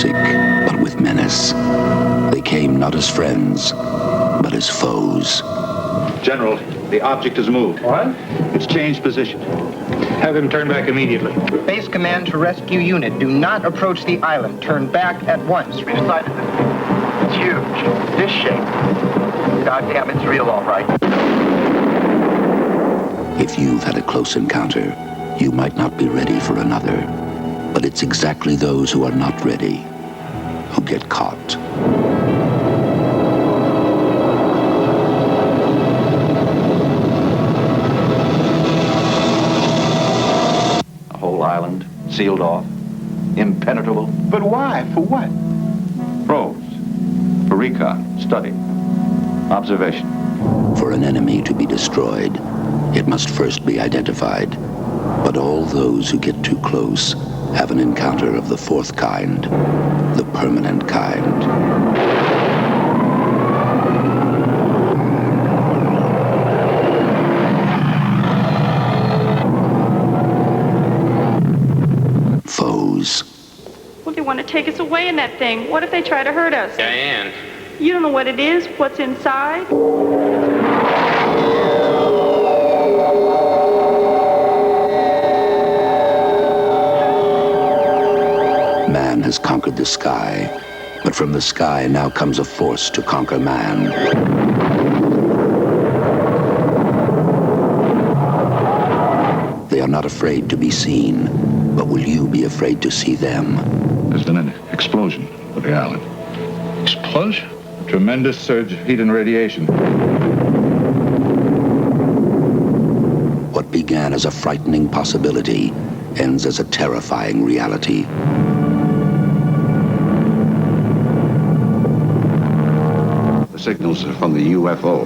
music, but with menace. They came not as friends, but as foes. General, the object has moved. What? It's changed position. Have him turn back immediately. Base command to rescue unit. Do not approach the island. Turn back at once. We decided this. It's huge. This shape. Goddamn, it's real, all right. If you've had a close encounter, you might not be ready for another. But it's exactly those who are not ready who get caught. A whole island, sealed off, impenetrable. But why? For what? Probes. For recon, study, observation. For an enemy to be destroyed, it must first be identified. But all those who get too close have an encounter of the fourth kind, the permanent kind. Foes. Well, they want to take us away in that thing. What if they try to hurt us? Diane. You don't know what it is, what's inside? Man has conquered the sky, but from the sky now comes a force to conquer man. They are not afraid to be seen, but will you be afraid to see them? There's been an explosion at the island. Explosion? Tremendous surge of heat and radiation. What began as a frightening possibility ends as a terrifying reality. The signals are from the UFO.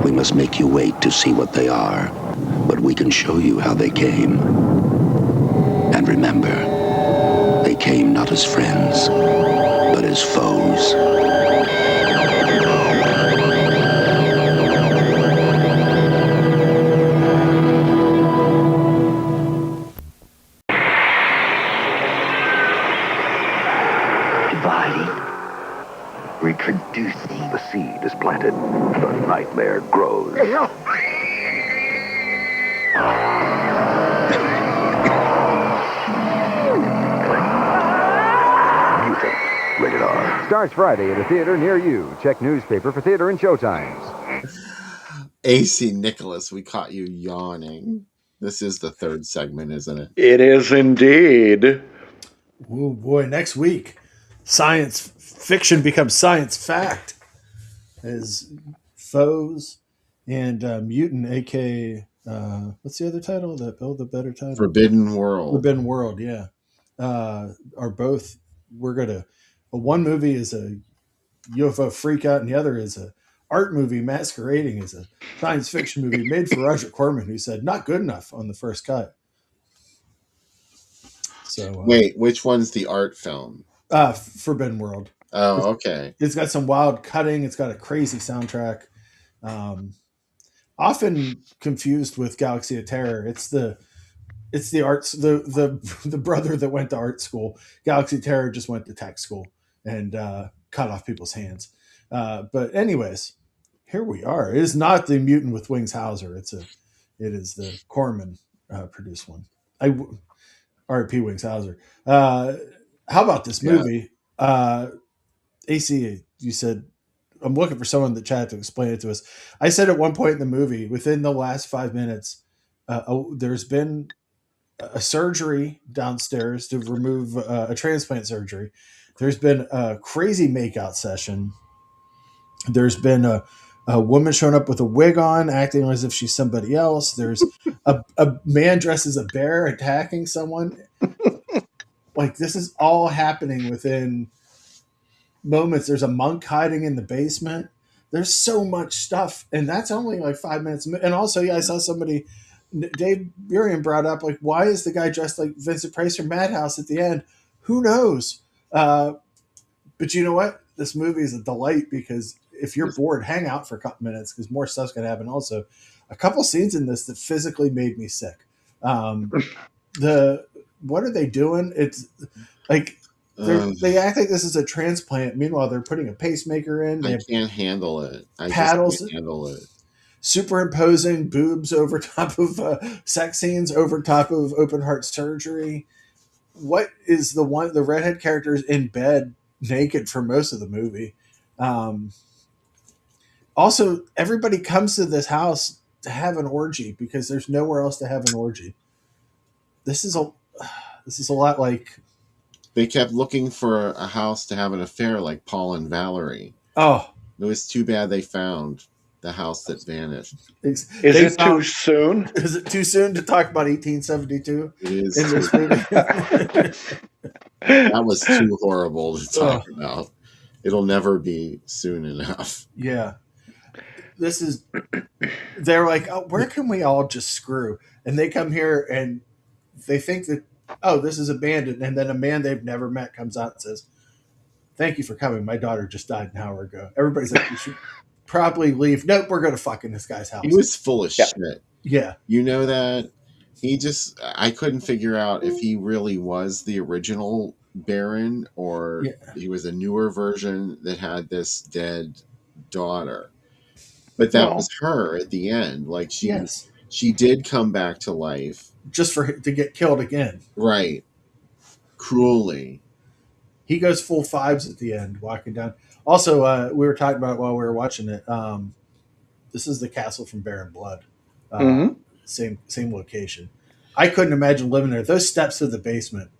We must make you wait to see what they are, but we can show you how they came. And remember, they came not as friends, but as foes. Reproducing. The seed is planted. The nightmare grows. Mutant. Rated R. Starts Friday at a theater near you. Check newspaper for theater and showtimes. AC Nicholas, we caught you yawning. This is the third segment, isn't it? It is indeed. Oh boy, next week, science fiction becomes science fact as foes and mutant, aka what's the other title? That Bill, the better title? Forbidden World. Forbidden World, yeah. Are both. We're gonna. One movie is a UFO freak out, and the other is a art movie masquerading as a science fiction movie made for Roger Corman, who said not good enough on the first cut. So wait, which one's the art film? Forbidden World. Oh, okay. It's got some wild cutting. It's got a crazy soundtrack. Often confused with Galaxy of Terror. It's the arts the brother that went to art school. Galaxy of Terror just went to tech school and cut off people's hands. But anyways, here we are. It is not the Mutant with Wings Hauser. It is the Corman produced one. R.I.P. Wings Hauser. How about this movie? AC, you said, I'm looking for someone in the chat to explain it to us. I said at one point in the movie, within the last 5 minutes, there's been a surgery downstairs to remove a transplant surgery. There's been a crazy makeout session. There's been a woman showing up with a wig on, acting as if she's somebody else. There's a man dressed as a bear attacking someone. Like, this is all happening within moments. There's a monk hiding in the basement. There's so much stuff, and that's only like 5 minutes. And also, I saw somebody, Dave Burian brought up, like, why is the guy dressed like Vincent Price from Madhouse at the end? Who knows? But you know what? This movie is a delight because if you're bored, hang out for a couple minutes because more stuff's going to happen. Also, a couple scenes in this that physically made me sick. The what are they doing? It's like they act like this is a transplant. Meanwhile, they're putting a pacemaker in. They I have can't handle it. I just paddles, can't handle it. superimposing boobs over top of sex scenes over top of open heart surgery. What is the redhead character is in bed naked for most of the movie. Also, everybody comes to this house to have an orgy because there's nowhere else to have an orgy. This is a lot like, They kept looking for a house to have an affair like Paul and Valerie. oh, It was too bad they found the house that vanished. Is it too soon? Is it too soon to talk about 1872 It is in this movie? That was too horrible to talk about. It'll never be soon enough. Yeah. They're like, oh, where can we all just screw? And they come here and they think that, oh, this is abandoned. And then a man they've never met comes out and says, thank you for coming. My daughter just died an hour ago. Everybody's like, you should probably leave. Nope, we're going to fuck in this guy's house. He was full of shit. Yeah. You know that? I couldn't figure out if he really was the original Baron or he was a newer version that had this dead daughter. But that was her at the end. Like she did come back to life. Just to get killed again. Right. Cruelly. He goes full fives at the end, walking down. Also, we were talking about it while we were watching it. This is the castle from Baron Blood. Same location. I couldn't imagine living there. Those steps to the basement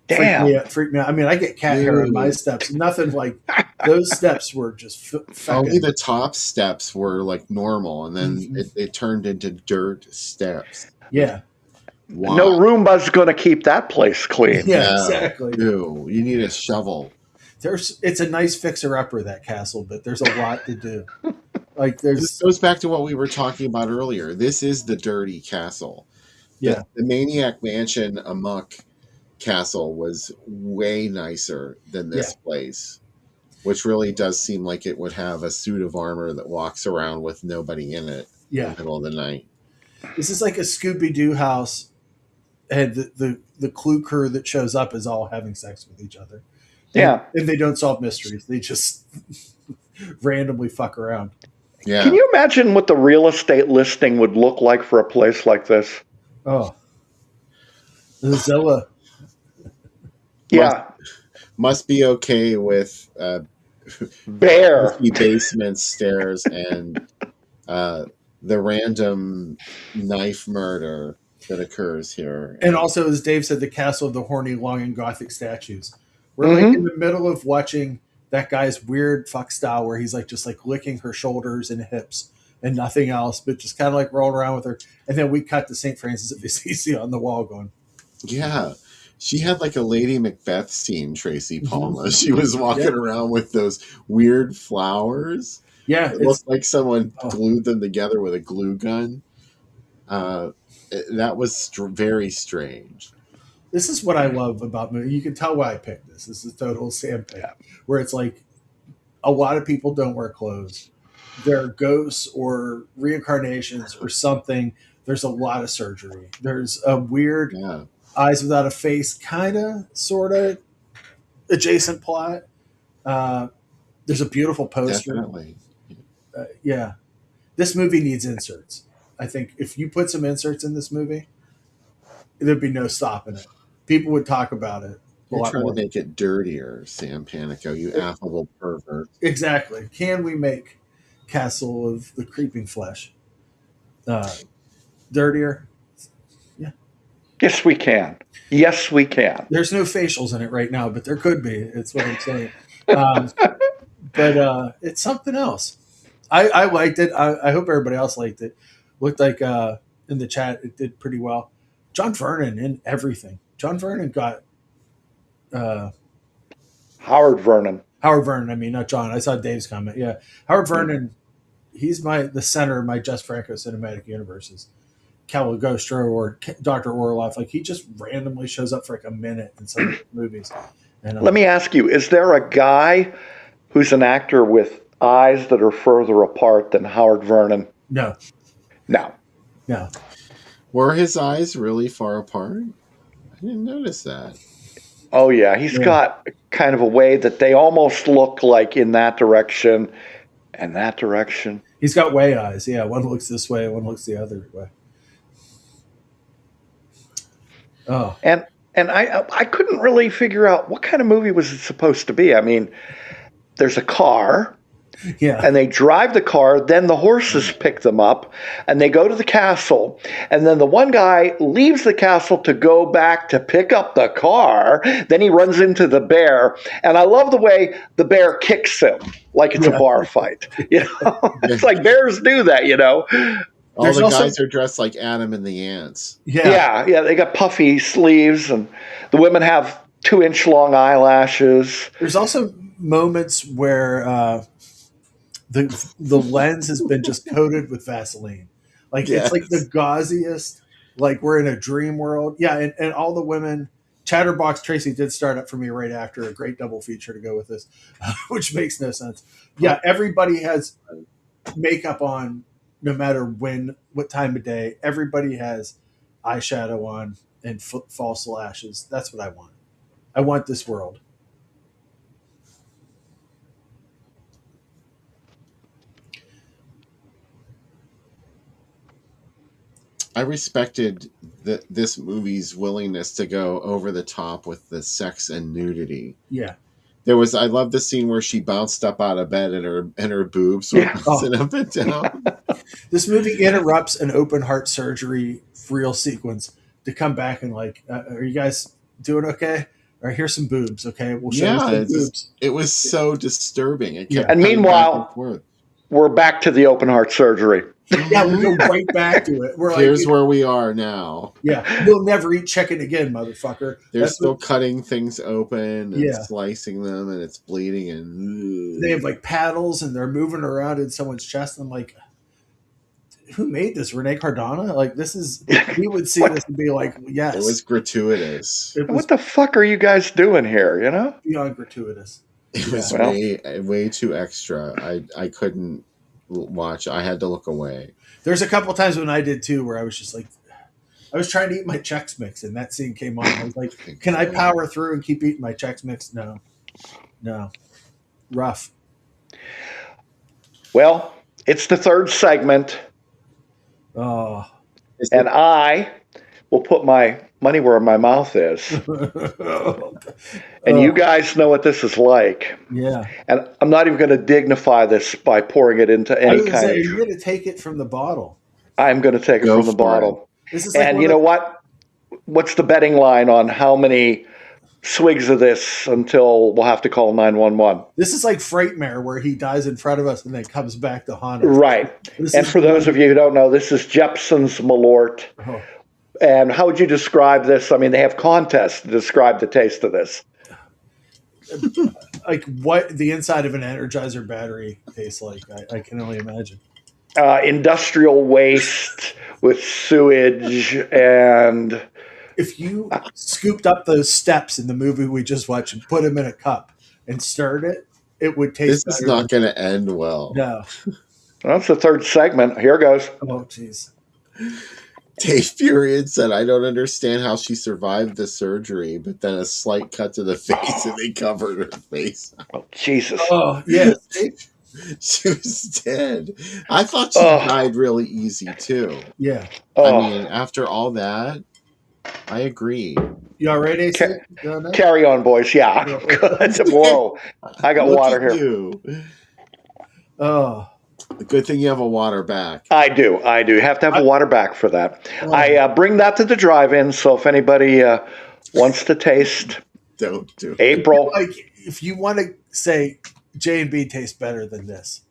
freaked me out. I mean, I get cat hair on my steps. Nothing like those steps were just only the top steps were like normal, and then it turned into dirt steps. Yeah. Wow. No Roomba's going to keep that place clean. Yeah, exactly. You need a shovel. It's a nice fixer-upper, that castle, but there's a lot to do. Like this goes back to what we were talking about earlier. This is the dirty castle. Yeah. The Maniac Mansion Amok castle was way nicer than this place, which really does seem like it would have a suit of armor that walks around with nobody in it in the middle of the night. This is like a Scooby-Doo house, and the clue crew that shows up is all having sex with each other. And they don't solve mysteries. They just randomly fuck around. Yeah. Can you imagine what the real estate listing would look like for a place like this? Oh. The Zilla. Yeah. Must be okay with bear basement stairs and the random knife murder that occurs here. And also, as Dave said, the castle of the horny, long, and gothic statues. We're like in the middle of watching that guy's weird fuck style where he's like just like licking her shoulders and hips and nothing else, but just kind of like rolling around with her. And then we cut to St. Francis of Assisi on the wall going, yeah. She had like a Lady Macbeth scene, Tracy Palma. She was walking around with those weird flowers. Yeah. It looked like someone glued them together with a glue gun. That was very strange. This is what I love about movies. You can tell why I picked this. This is total Sam pick, where it's like a lot of people don't wear clothes. They're ghosts or reincarnations or something. There's a lot of surgery. There's a weird eyes without a face, kind of, sort of adjacent plot. There's a beautiful poster. Definitely. This movie needs inserts. I think if you put some inserts in this movie, there'd be no stopping it. People would talk about it. You're trying to make it dirtier, Sam Panico, you affable pervert. Exactly. Can we make Castle of the Creeping Flesh dirtier? Yeah. Yes, we can. Yes, we can. There's no facials in it right now, but there could be. It's what I'm saying. But it's something else. I liked it. I hope everybody else liked it. Looked like in the chat it did pretty well. John Vernon in everything. John Vernon got Howard Vernon. Howard Vernon. I mean, not John. I saw Dave's comment. Yeah, Howard Vernon. He's the center of my Jess Franco cinematic universes. Caligostro or Dr. Orloff. Like he just randomly shows up for like a minute in some movies. And, let me ask you: is there a guy who's an actor with eyes that are further apart than Howard Vernon? No. No. No. Were his eyes really far apart? I didn't notice that. Oh, yeah. He's got kind of a way that they almost look like in that direction and that direction. He's got way eyes. Yeah, one looks this way, one looks the other way. Oh, And I couldn't really figure out what kind of movie was it supposed to be. I mean, there's a car, yeah. and they drive the car, then the horses pick them up, and they go to the castle, and then the one guy leaves the castle to go back to pick up the car, then he runs into the bear, and I love the way the bear kicks him like it's a bar fight. You know, it's like bears do that, you know. All There's the also- guys are dressed like Adam and the ants. Yeah. They got puffy sleeves, and the women have 2-inch long eyelashes. There's also moments where the lens has been just coated with Vaseline. Like Yes. it's like the gauziest, like we're in a dream world. Yeah, and all the women. Chatterbox Tracy did start up for me right after a great double feature to go with this, which makes no sense. Yeah, everybody has makeup on no matter what time of day. Everybody has eyeshadow on and false lashes. That's what I want. I want this world. I respected this movie's willingness to go over the top with the sex and nudity. Yeah. I love the scene where she bounced up out of bed and her boobs were bouncing up and down. This movie interrupts an open heart surgery real sequence to come back and like, are you guys doing okay? Or here's some boobs, okay? We'll show you some boobs. It was so disturbing. It kept And meanwhile, we're back to the open heart surgery. Yeah, we go right back to it. We're Here's where we are now. Yeah, we'll never eat chicken again, motherfucker. They're still cutting things open and slicing them, and it's bleeding. And they have like paddles, and they're moving around in someone's chest. I'm like, who made this? Rene Cardona? Like, this is. We would see this and be like, yes. It was gratuitous. What the fuck are you guys doing here? You know, beyond gratuitous. It was way too extra. I couldn't watch. I had to look away. There's a couple times when I did too, where I was just like, I was trying to eat my Chex Mix, and that scene came on. I was like, can I power through and keep eating my Chex Mix? No, rough. Well, it's the third segment. Oh, and I will put my money where my mouth is. And you guys know what this is like. Yeah. And I'm not even going to dignify this by pouring it into any kind of. You're going to take it from the bottle. I'm going to take it from the bottle. This is like and you know what? What's the betting line on how many swigs of this until we'll have to call 911? This is like Frightmare, where he dies in front of us and then comes back to haunt us. Right. And for those of you who don't know, this is Jepson's Malort. Oh. And how would you describe this? I mean, they have contests to describe the taste of this. Like what the inside of an Energizer battery tastes like. I can only imagine. Industrial waste with sewage and... If you scooped up those steps in the movie we just watched and put them in a cup and stirred it, it would taste better. This is not going to end well. No. That's the third segment. Here goes. Oh, jeez. Dave Furion said, I don't understand how she survived the surgery, but then a slight cut to the face and they covered her face. Oh, Jesus. Oh, yeah. She was dead. I thought she died really easy, too. Yeah. I mean, after all that, I agree. You all right, AC? Carry on, boys. Yeah. Good. Whoa. I got water here. You. Oh. The good thing you have a water back. I do. You have to have a water back for that. I bring that to the drive-in, so if anybody wants to taste, don't do it. April. Like, if you want to say J&B tastes better than this.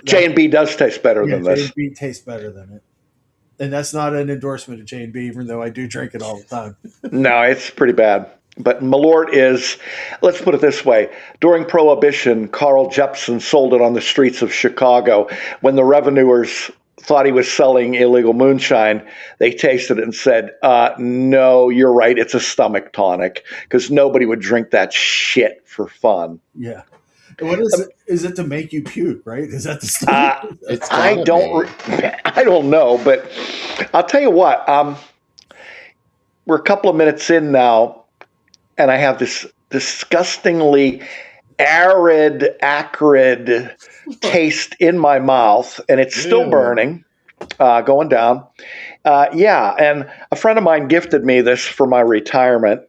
J&B does taste better than this. J&B tastes better than it. And that's not an endorsement of J&B, even though I do drink it all the time. No, it's pretty bad. But Malort is, let's put it this way. During Prohibition, Carl Jepsen sold it on the streets of Chicago. When the revenuers thought he was selling illegal moonshine, they tasted it and said, no, you're right, it's a stomach tonic, because nobody would drink that shit for fun. Yeah. What is it? Is it to make you puke, right? Is that the stuff? I don't know, but I'll tell you what. we're a couple of minutes in now, and I have this disgustingly arid, acrid taste in my mouth, and it's still burning, going down. Yeah, and a friend of mine gifted me this for my retirement.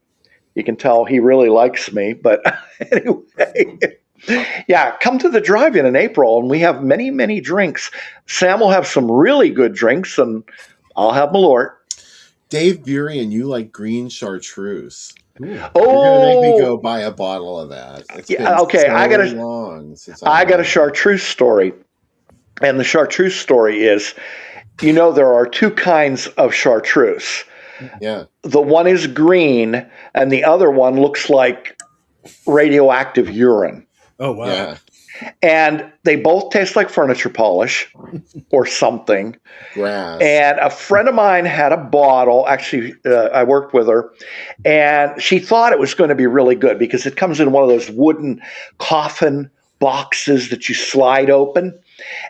You can tell he really likes me, but anyway. Yeah, come to the drive-in in April, and we have many, many drinks. Sam will have some really good drinks, and I'll have Malort. Dave Burien, you like green chartreuse. Oh, you're gonna make me go buy a bottle of that. It's been okay. so I got long since I got a chartreuse story, and the chartreuse story is, there are two kinds of chartreuse. Yeah. The one is green, and the other one looks like radioactive urine. Oh, wow. Yeah. And they both taste like furniture polish or something. Grass. And a friend of mine had a bottle. Actually, I worked with her, and she thought it was going to be really good because it comes in one of those wooden coffin boxes that you slide open.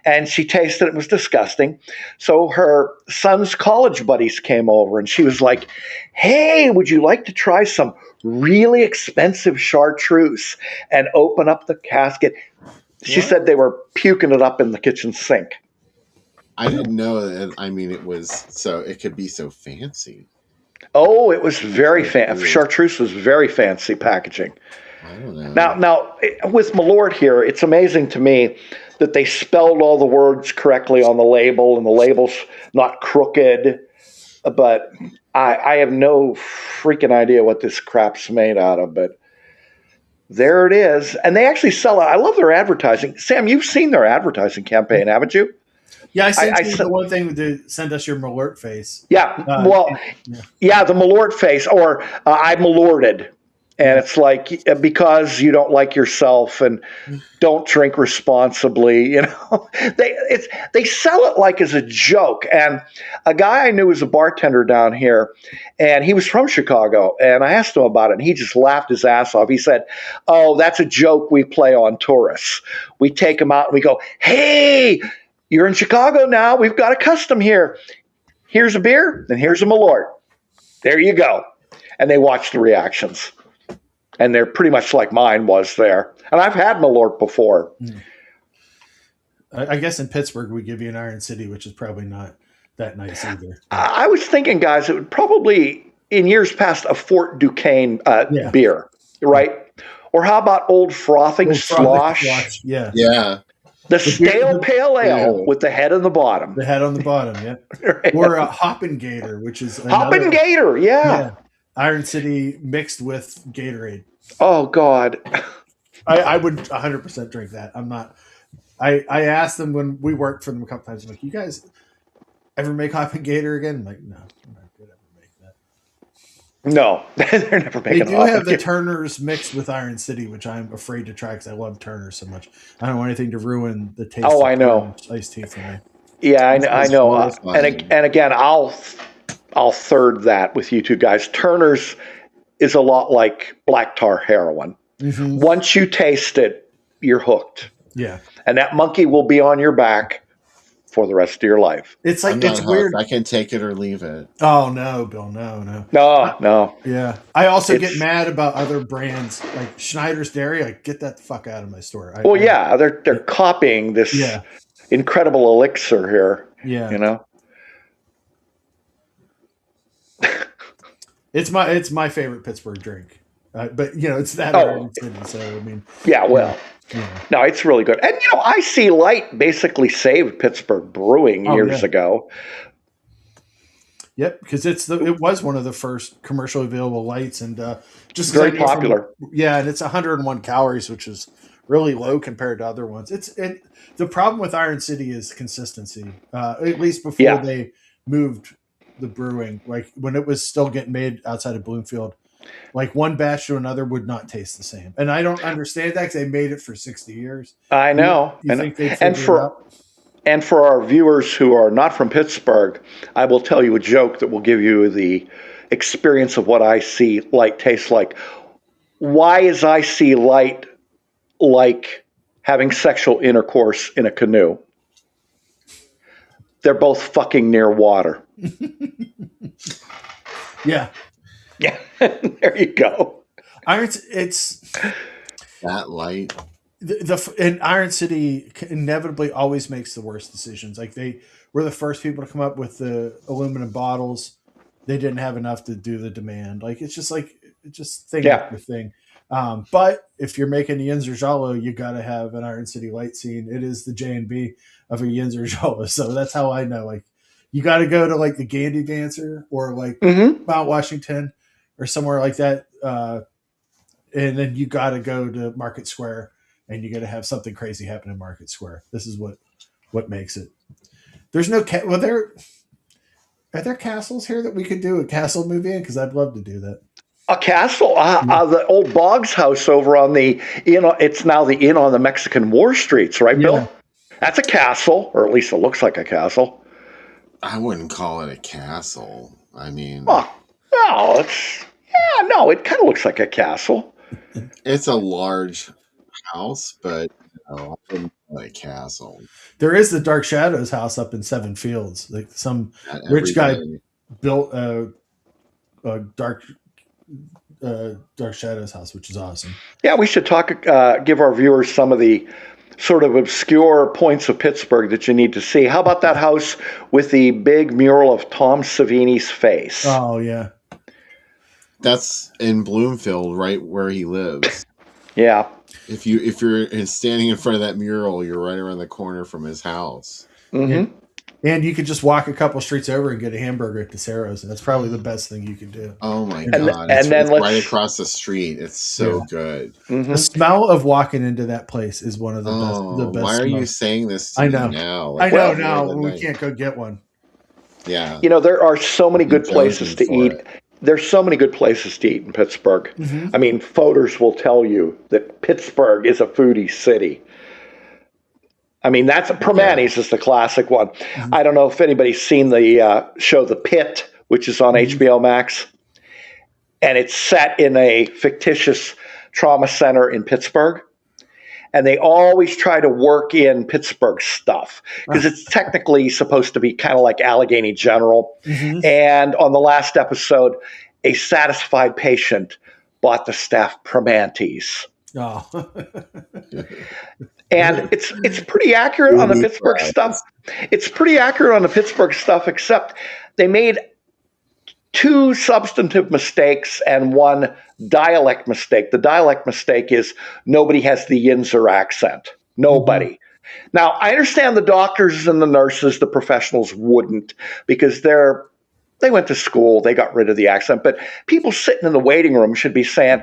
And she tasted it. It was disgusting. So her son's college buddies came over, and she was like, "Hey, would you like to try some really expensive chartreuse?" And open up the casket. She said they were puking it up in the kitchen sink. I didn't know that. I mean, it could be so fancy. Oh, it was very fancy. Chartreuse was very fancy packaging. I don't know. Now, with Malort here, it's amazing to me that they spelled all the words correctly on the label, and the label's not crooked. But I have no freaking idea what this crap's made out of, but there it is. And they actually sell it. I love their advertising. Sam, you've seen their advertising campaign, haven't you? Yeah, I sent you the one thing to send us your Malort face. Yeah, the Malort face, or I Malorted. And it's like, because you don't like yourself and don't drink responsibly, they sell it like as a joke. And a guy I knew was a bartender down here, and he was from Chicago, and I asked him about it, and he just laughed his ass off. He said, "Oh, that's a joke we play on tourists. We take them out and we go, 'Hey, you're in Chicago now. We've got a custom here. Here's a beer, and here's a Malort. There you go.'" And they watch the reactions. And they're pretty much like mine was there. And I've had Malort before. I guess in Pittsburgh, we give you an Iron City, which is probably not that nice either. I was thinking, guys, it would probably, in years past, a Fort Duquesne beer, right? Or how about Old Frothing Slosh? Yeah. Yeah. The stale pale ale with the head on the bottom. The head on the bottom, yeah. Right. Or a Hoppin' Gator, which is Hoppin' Gator, yeah. Iron City mixed with Gatorade. Oh, God. I would 100% drink that. I'm not. I asked them when we worked for them a couple times. I'm like, "You guys ever make Hoppin' Gator again?" I'm like, "No, I'm not going to ever make that." No, they're never making. They do have the Turners mixed with Iron City, which I'm afraid to try because I love Turners so much. I don't want anything to ruin the taste. Oh, I know. Iced tea for me. Yeah, I know. And again, I'll third that with you two guys. Turner's is a lot like black tar heroin. Mm-hmm. Once you taste it, you're hooked. Yeah. And that monkey will be on your back for the rest of your life. It's like, it's weird. I can take it or leave it. Oh, no, Bill, no. No. Yeah. I also get mad about other brands like Schneider's Dairy. Like, get that the fuck out of my store. They're copying this incredible elixir here. Yeah. It's my favorite Pittsburgh drink, but it's that Iron City. So I mean, no, it's really good. And IC Light basically saved Pittsburgh brewing years ago. Yep, because it was one of the first commercially available lights, and just very popular. And it's 101 calories, which is really low compared to other ones. The problem with Iron City is consistency. At least before they moved the brewing, like when it was still getting made outside of Bloomfield, like one batch to another would not taste the same. And I don't understand that because they made it for 60 years. I know. You think they'd figure it out? And for our viewers who are not from Pittsburgh, I will tell you a joke that will give you the experience of what IC Light tastes like. Why is IC Light like having sexual intercourse in a canoe? They're both fucking near water. Yeah. Yeah, there you go. It's That light. and Iron City inevitably always makes the worst decisions. Like they were the first people to come up with the aluminum bottles. They didn't have enough to do the demand. It's just thing Yeah. after thing. But if you're making a Yinzer Jalo, you got to have an Iron City light scene. It is the J&B of a Yinzer Jalo. So that's how I know. Like you got to go to like the Gandhi Dancer or like Mount Washington or somewhere like that. And then you got to go to Market Square, and you got to have something crazy happen in Market Square. This is what makes it. There's no are there castles here that we could do a castle movie in? Because I'd love to do that. A castle, the old Boggs house over on the it's now the inn on the Mexican War Streets, right, Bill? That's a castle, or at least it looks like a castle. I wouldn't call it a castle. I mean, no, it kind of looks like a castle. It's a large house, but I wouldn't call it a castle. There is the Dark Shadows house up in Seven Fields. Like some rich guy built a Dark Shadows house, which is awesome. Yeah, we should give our viewers some of the sort of obscure points of Pittsburgh that you need to see. How about that house with the big mural of Tom Savini's face? Oh, yeah. That's in Bloomfield, right where he lives. Yeah. If you're standing in front of that mural, you're right around the corner from his house. Mm-hmm. And you could just walk a couple streets over and get a hamburger at DeSero's, and that's probably the best thing you can do. Oh my god! It's right across the street. It's so good. Mm-hmm. The smell of walking into that place is one of the best. The best. Why are you saying this to me now? Like, I know now. We can't go get one. Yeah. There are so many good places to eat. There's so many good places to eat in Pittsburgh. Mm-hmm. I mean, voters will tell you that Pittsburgh is a foodie city. I mean, Primanti's is the classic one. Mm-hmm. I don't know if anybody's seen the show The Pit, which is on HBO Max. And it's set in a fictitious trauma center in Pittsburgh. And they always try to work in Pittsburgh stuff because it's technically supposed to be kind of like Allegheny General. Mm-hmm. And on the last episode, a satisfied patient bought the staff Primanti's. Oh. And it's pretty accurate on the Pittsburgh stuff. It's pretty accurate on the Pittsburgh stuff, except they made 2 substantive mistakes and 1 dialect mistake. The dialect mistake is nobody has the Yinzer accent. Nobody. Mm-hmm. Now, I understand the doctors and the nurses, the professionals wouldn't, because they went to school, they got rid of the accent. But people sitting in the waiting room should be saying,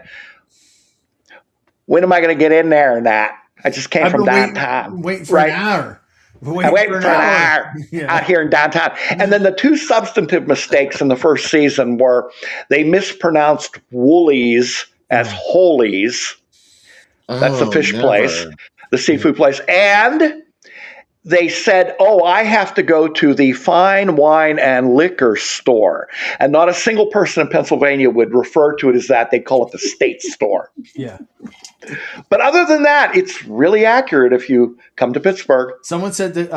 when am I going to get in there and that? I just came from downtown. Waiting for an hour. I'm waiting for an hour out here in downtown. And then the 2 substantive mistakes in the first season were they mispronounced Woolies as Holies. That's the fish place, the seafood place. And they said, I have to go to the fine wine and liquor store. And not a single person in Pennsylvania would refer to it as that. They call it the state store. Yeah. But other than that, it's really accurate if you come to Pittsburgh. Someone said that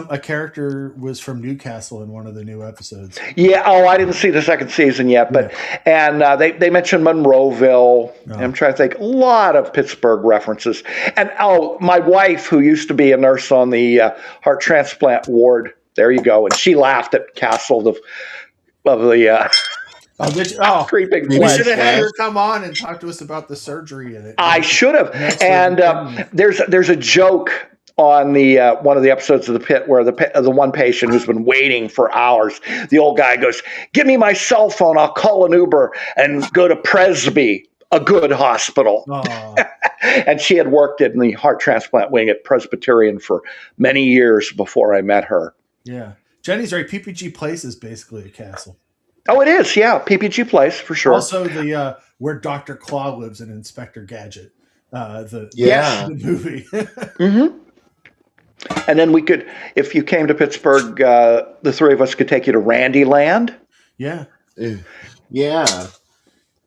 a character was from Newcastle in one of the new episodes. Yeah. I didn't see the second season yet, but and they mentioned Monroeville. I'm trying to think. A lot of Pittsburgh references. And my wife, who used to be a nurse on the heart transplant ward. There you go. And she laughed at Castle of the. Creeping we should have had her come on and talk to us about the surgery in it. I should have. And there's a joke on the one of the episodes of The Pit where the one patient who's been waiting for hours, the old guy goes, "Give me my cell phone. I'll call an Uber and go to Presby, a good hospital." And she had worked in the heart transplant wing at Presbyterian for many years before I met her. Yeah. Jenny's right. PPG Place is basically a castle. Oh, it is. Yeah. PPG Place for sure. Also the where Dr. Claw lives in Inspector Gadget. The movie. Mm-hmm. And then we could, if you came to Pittsburgh, the 3 of us could take you to Randy Land. Yeah. Yeah.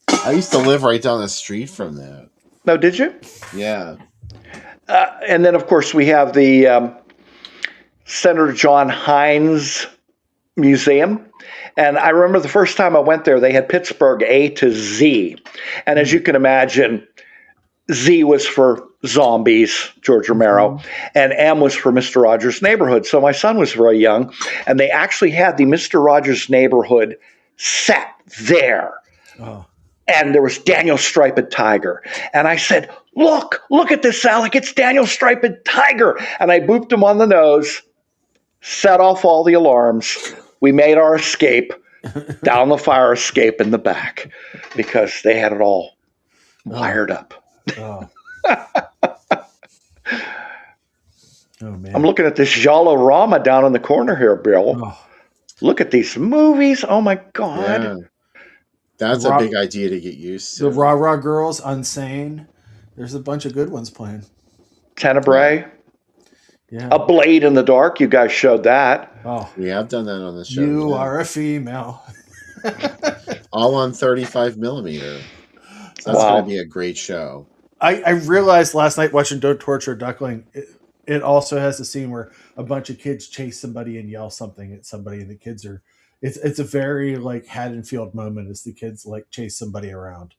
I used to live right down the street from that. No, did you? Yeah. And then, of course, we have the Senator John Hines Museum. And I remember the first time I went there, they had Pittsburgh A to Z. And as you can imagine, Z was for zombies, George Romero, and M was for Mr. Rogers' Neighborhood. So my son was very young, and they actually had the Mr. Rogers' Neighborhood set there. Oh. And there was Daniel Striped Tiger. And I said, look at this, Alec. It's Daniel Striped Tiger. And I booped him on the nose, set off all the alarms. We made our escape down the fire escape in the back because they had it all wired up. Oh. Oh, man. I'm looking at this Jalo-Rama down in the corner here, Bill. Oh. Look at these movies. Oh, my God. Yeah. That's a big idea to get used to. The Rah Rah Girls, Unsane. There's a bunch of good ones playing. Tenebrae. Yeah. A Blade in the Dark. You guys showed that. Oh. We have done that on the show. You are a female. All on 35 millimeter. So that's going to be a great show. I realized last night watching Don't Torture a Duckling, it also has a scene where a bunch of kids chase somebody and yell something at somebody, and the kids are it's a very like Haddonfield moment as the kids like chase somebody around.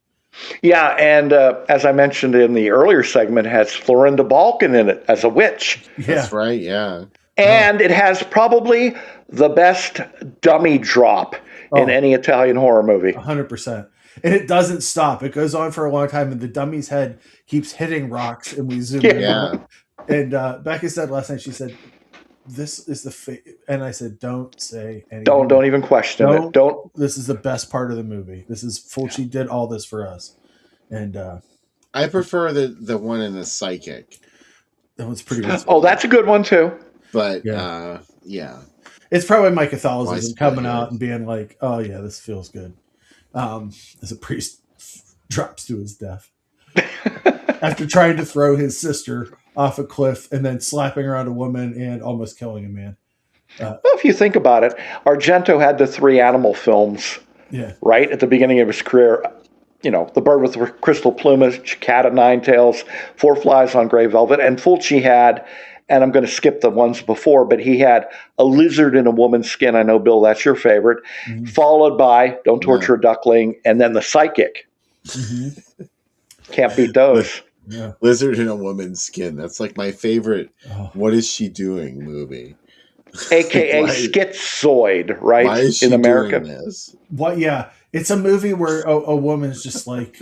Yeah, and as I mentioned in the earlier segment, it has Florinda Balkan in it as a witch. Yeah. That's right, yeah. And it has probably the best dummy drop in any Italian horror movie. 100%. And it doesn't stop. It goes on for a long time, and the dummy's head keeps hitting rocks, and we zoom in. Yeah. And Becky said last night, she said, "This is the and I said, "Don't say anything. Don't even question it. Don't. This is the best part of the movie. This is Fulci did all this for us." And I prefer the one in the psychic. That one's pretty good. Oh, that's a good one too. But yeah. It's probably my Catholicism coming out and being like, "Oh yeah, this feels good." As a priest drops to his death after trying to throw his sister off a cliff and then slapping around a woman and almost killing a man. Well, if you think about it, Argento had the 3 animal films, right at the beginning of his career. You know, The Bird with the Crystal Plumage, Cat of Nine Tails, 4 Flies on Grey Velvet, and Fulci had, and I'm going to skip the ones before, but he had A Lizard in a Woman's Skin. I know, Bill, that's your favorite. Mm-hmm. Followed by Don't Torture a Duckling, and then The Psychic. Mm-hmm. Can't beat those. Yeah. Lizard in a Woman's Skin. That's like my favorite What Is She Doing movie. AKA Schizoid, right? Why is she in America. Doing this? What? Yeah. It's a movie where a woman's just like,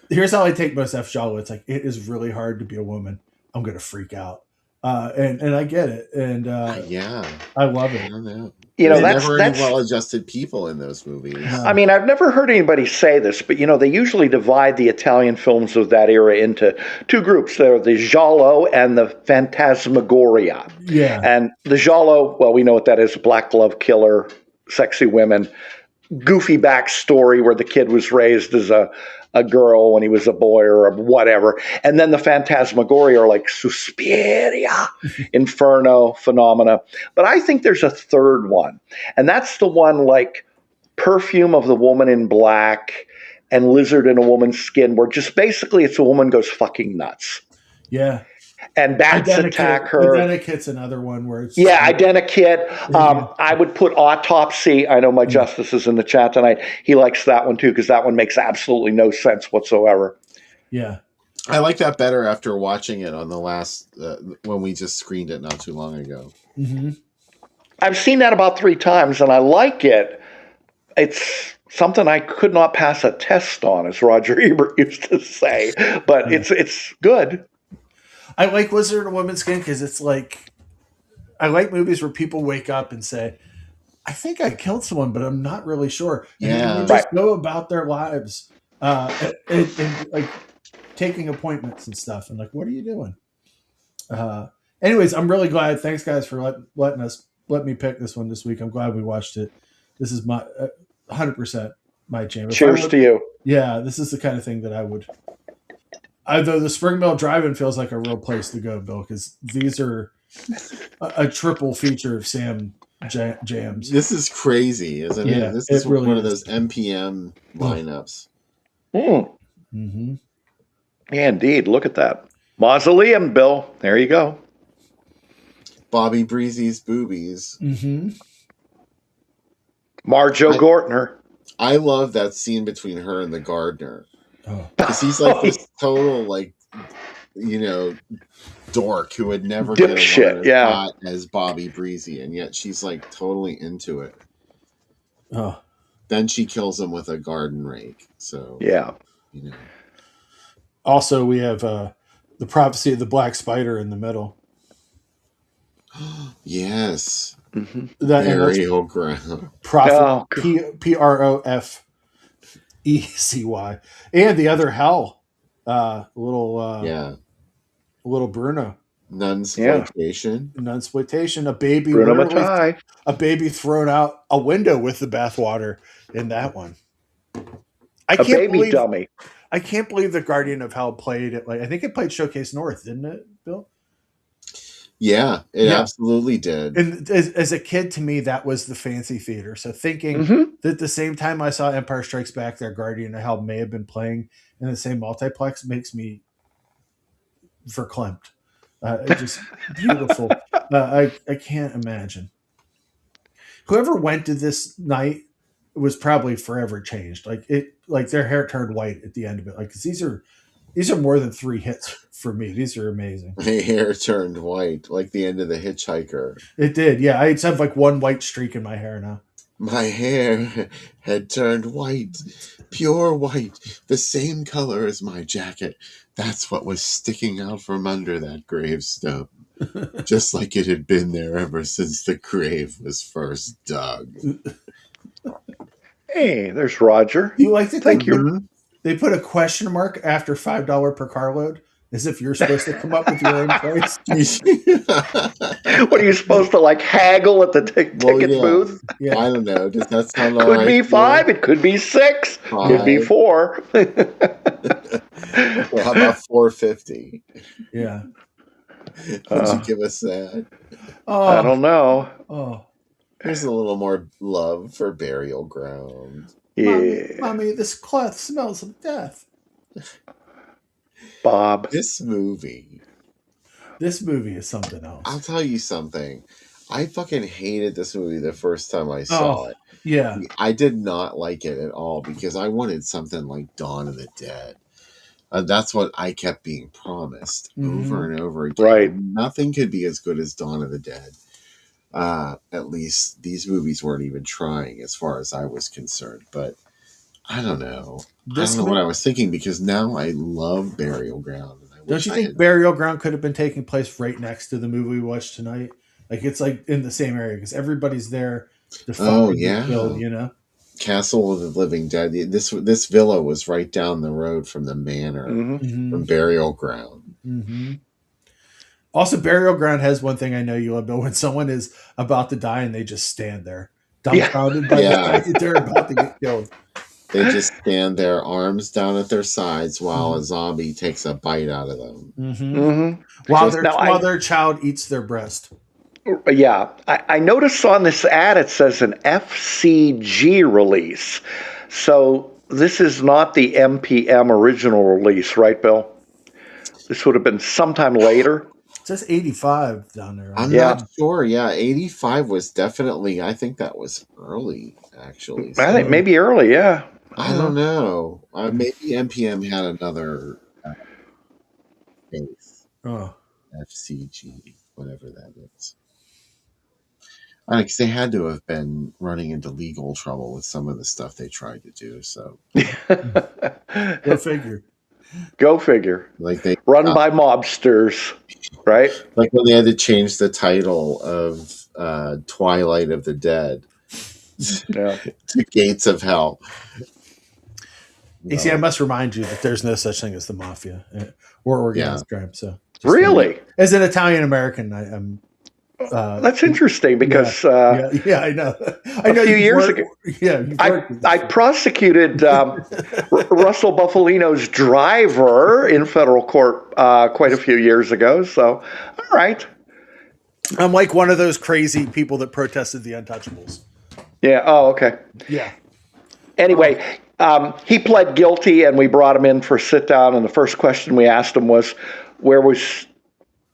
here's how I take most F. Jalo. It's like, it is really hard to be a woman. I'm going to freak out. And I get it. And I love it. I don't know. You know, that's that's well-adjusted people in those movies. I mean, I've never heard anybody say this, but, you know, they usually divide the Italian films of that era into 2 groups. They're the giallo and the phantasmagoria. Yeah. And the giallo, well, we know what that is, black glove killer, sexy women, goofy backstory where the kid was raised as a girl when he was a boy or whatever. And then the phantasmagoria are like Suspiria, Inferno, Phenomena. But I think there's a third one. And that's the one like Perfume of the Woman in Black and Lizard in a Woman's Skin, where just basically it's a woman goes fucking nuts. Yeah. And bats attack her. Identikit's another one where it's... Yeah, Identikit. I would put Autopsy. I know my Justice is in the chat tonight. He likes that one too, because that one makes absolutely no sense whatsoever. Yeah. I like that better after watching it on the last, when we just screened it not too long ago. Mm-hmm. I've seen that about 3 times, and I like it. It's something I could not pass a test on, as Roger Ebert used to say. But it's good. I like Lizard in a Woman's Skin because it's like, I like movies where people wake up and say, I think I killed someone, but I'm not really sure. And they just go about their lives and like taking appointments and stuff. And like, what are you doing? Anyways, I'm really glad. Thanks, guys, for let me pick this one this week. I'm glad we watched it. This is my 100% my jam. Cheers to you. Yeah, this is the kind of thing that I would... Though the Spring Mill Drive-In feels like a real place to go, Bill, because these are a triple feature of Sam jams. This is crazy, isn't it? Yeah, This is really one of those MPM lineups. Mm-hmm. Yeah, indeed. Look at that. Mausoleum, Bill. There you go. Bobby Breezy's Boobies. Mm-hmm. Marjo Gortner. I love that scene between her and the gardener. Oh. Because he's like this total, like, you know, dork who would never get a Dipshit, woman as yeah. hot as Bobby Breezy, and yet she's like totally into it. Oh. Then she kills him with a garden rake. So Yeah. you know. Also, we have the prophecy of the black spider in the middle. Yes. Mm-hmm. Burial ground. Prophet Profecy, and the other hell, little Bruno. Nunsploitation. A baby thrown out a window with the bathwater in that one. I can't believe the Guardian of Hell played it. Like I think it played Showcase North, didn't it, Bill? Yeah, it absolutely did. And as a kid, to me, that was the fancy theater. So thinking that at the same time I saw Empire Strikes Back, their Guardian of Hell may have been playing in the same multiplex makes me verklempt. Just beautiful. I can't imagine. Whoever went to this night was probably forever changed. Like their hair turned white at the end of it. Like, 'cause these are more than 3 hits for me. These are amazing. My hair turned white, like the end of The Hitchhiker. It did, yeah. I just have like one white streak in my hair now. My hair had turned white, pure white, the same color as my jacket. That's what was sticking out from under that gravestone, just like it had been there ever since the grave was first dug. Hey, there's Roger. You like to Thank think you. they put a question mark after $5 per carload, as if you're supposed to come up with your own price. What are you supposed to like haggle at the ticket booth? Yeah. I don't know. Does that sound could be 5. It could be 6. Could be 4. Well, how about $4.50? Yeah. Would you give us that? I don't know. Oh. There's a little more love for Burial Ground. Yeah. Mommy, this cloth smells of death. Bob. This movie is something else. I'll tell you something. I fucking hated this movie the first time I saw it. Yeah. I did not like it at all because I wanted something like Dawn of the Dead. That's what I kept being promised over and over again. Right. Nothing could be as good as Dawn of the Dead. At least these movies weren't even trying as far as I was concerned. But I don't know. I don't know what I was thinking because now I love Burial Ground. Don't you think Burial Ground could have been taking place right next to the movie we watched tonight? Like it's like in the same area because everybody's there to killed, you know? Castle of the Living Dead. This villa was right down the road from the manor, from Burial Ground. Mm-hmm. Also, Burial Ground has one thing I know you love, Bill. When someone is about to die and they just stand there, dumbfounded by the fact that they're about to get killed. They just stand there, arms down at their sides, while a zombie takes a bite out of them. While their child eats their breast. Yeah. I noticed on this ad it says an FCG release. So this is not the MPM original release, right, Bill? This would have been sometime later. It says 85 down there. Right? I'm not sure. Yeah, 85 was definitely, I think that was early, actually. I think maybe early, yeah. I don't know. Maybe MPM had another base. FCG, whatever that is. Because they had to have been running into legal trouble with some of the stuff they tried to do. So, Go figure. Go figure. Like they run by mobsters, right? Like when they had to change the title of Twilight of the Dead to Gates of Hell. You see, I must remind you that there's no such thing as the mafia or organized crime. So, really, as an Italian American, I'm. That's interesting because I know. I know. A few years ago, I prosecuted Russell Buffalino's driver in federal court quite a few years ago. So, all right. I'm like one of those crazy people that protested the Untouchables. Yeah. Oh, okay. Yeah. Anyway, he pled guilty, and we brought him in for a sit down. And the first question we asked him was, "Where was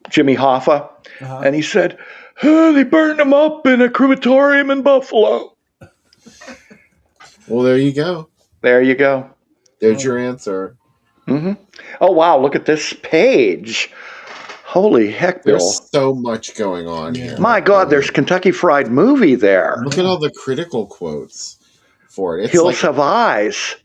Jimmy Hoffa?" And he said, "They burned him up in a crematorium in Buffalo." Well, there you go. There you go. There's your answer. Oh, wow. Look at this page. Holy heck, Bill. There's so much going on here. My God, there's Kentucky Fried Movie there. Look at all the critical quotes for it. It's Hills like Have Eyes.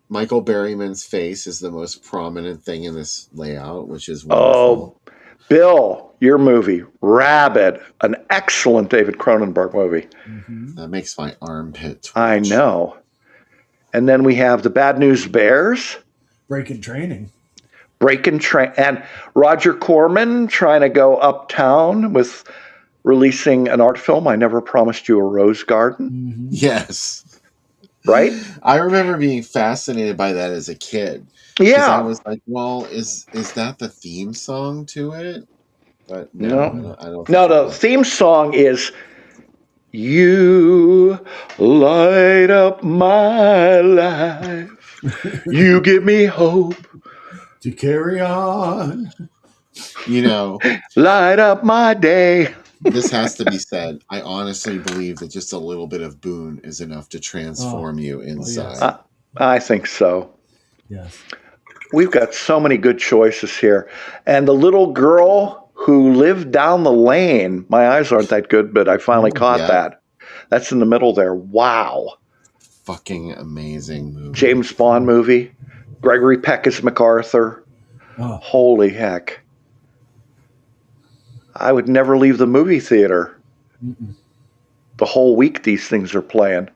Michael Berryman's face is the most prominent thing in this layout, which is wonderful. Oh, Bill, your movie, Rabid, an excellent David Cronenberg movie. That makes my armpit twitch. I know. And then we have The Bad News Bears. Breaking Training. And Roger Corman trying to go uptown with releasing an art film, I Never Promised You a Rose Garden. Yes. Right? I remember being fascinated by that as a kid. Yeah. I was like, well, is that the theme song to it? But no. I don't No, the theme song is You Light Up My Life. You give me hope to carry on. Light up my day. This has to be said. I honestly believe that just a little bit of Boone is enough to transform you inside. Yes. I think so. Yes. We've got so many good choices here. And the little girl who lived down the lane, my eyes aren't that good, but I finally caught that. That's in the middle there. Wow. Fucking amazing movie. James Bond movie. Gregory Peck as MacArthur. Oh. Holy heck. I would never leave the movie theater. The whole week these things are playing.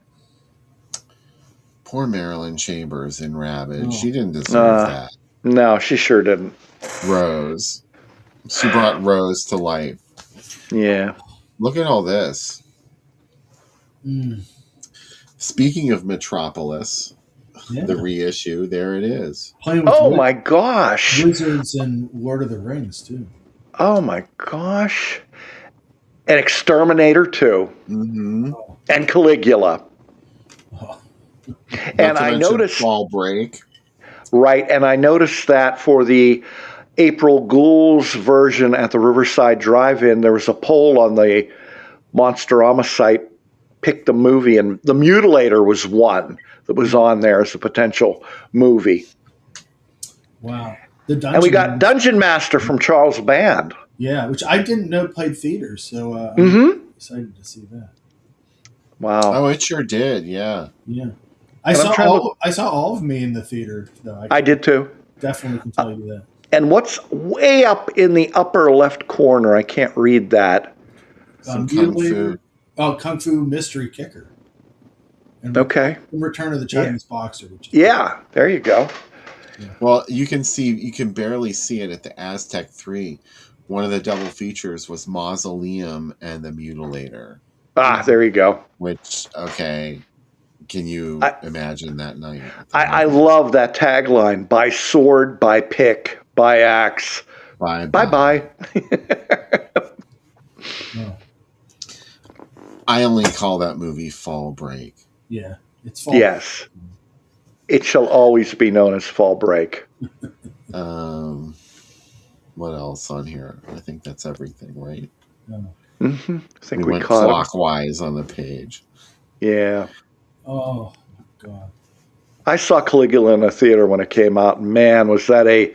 Poor Marilyn Chambers in Rabid. She didn't deserve that. No, she sure didn't. Rose. She brought Rose to life. Yeah. Look at all this. Speaking of Metropolis, the reissue, there it is. My gosh. Wizards and Lord of the Rings, too. Oh my gosh. And Exterminator 2. And Caligula. And I noticed Fall Break. Right, and I noticed that for the April Ghouls version at the Riverside Drive-In, there was a poll on the Monsterama site, pick the movie, and The Mutilator was one that was on there as a potential movie. Wow. And we got Dungeon Master from Charles Band. Yeah, which I didn't know played theaters, so I'm excited to see that. Wow. Oh, it sure did, yeah. Yeah. I saw all of Me in the theater, though. I did too. Definitely can tell you that. And what's way up in the upper left corner? I can't read that. Some Kung Fu. Oh, Kung Fu Mystery Kicker. And Return of the Chinese Boxer. Which is there you go. Yeah. Well, you can barely see it at the Aztec 3. One of the double features was Mausoleum and The Mutilator. There you go. Which, can you imagine that night? I love that tagline: by sword, by pick, by axe, bye. I only call that movie Fall Break. Yeah, it's Fall Break. It shall always be known as Fall Break. What else on here? I think that's everything, right? I think we went caught clockwise on the page. Yeah. Oh, God. I saw Caligula in a theater when it came out. Man, was that a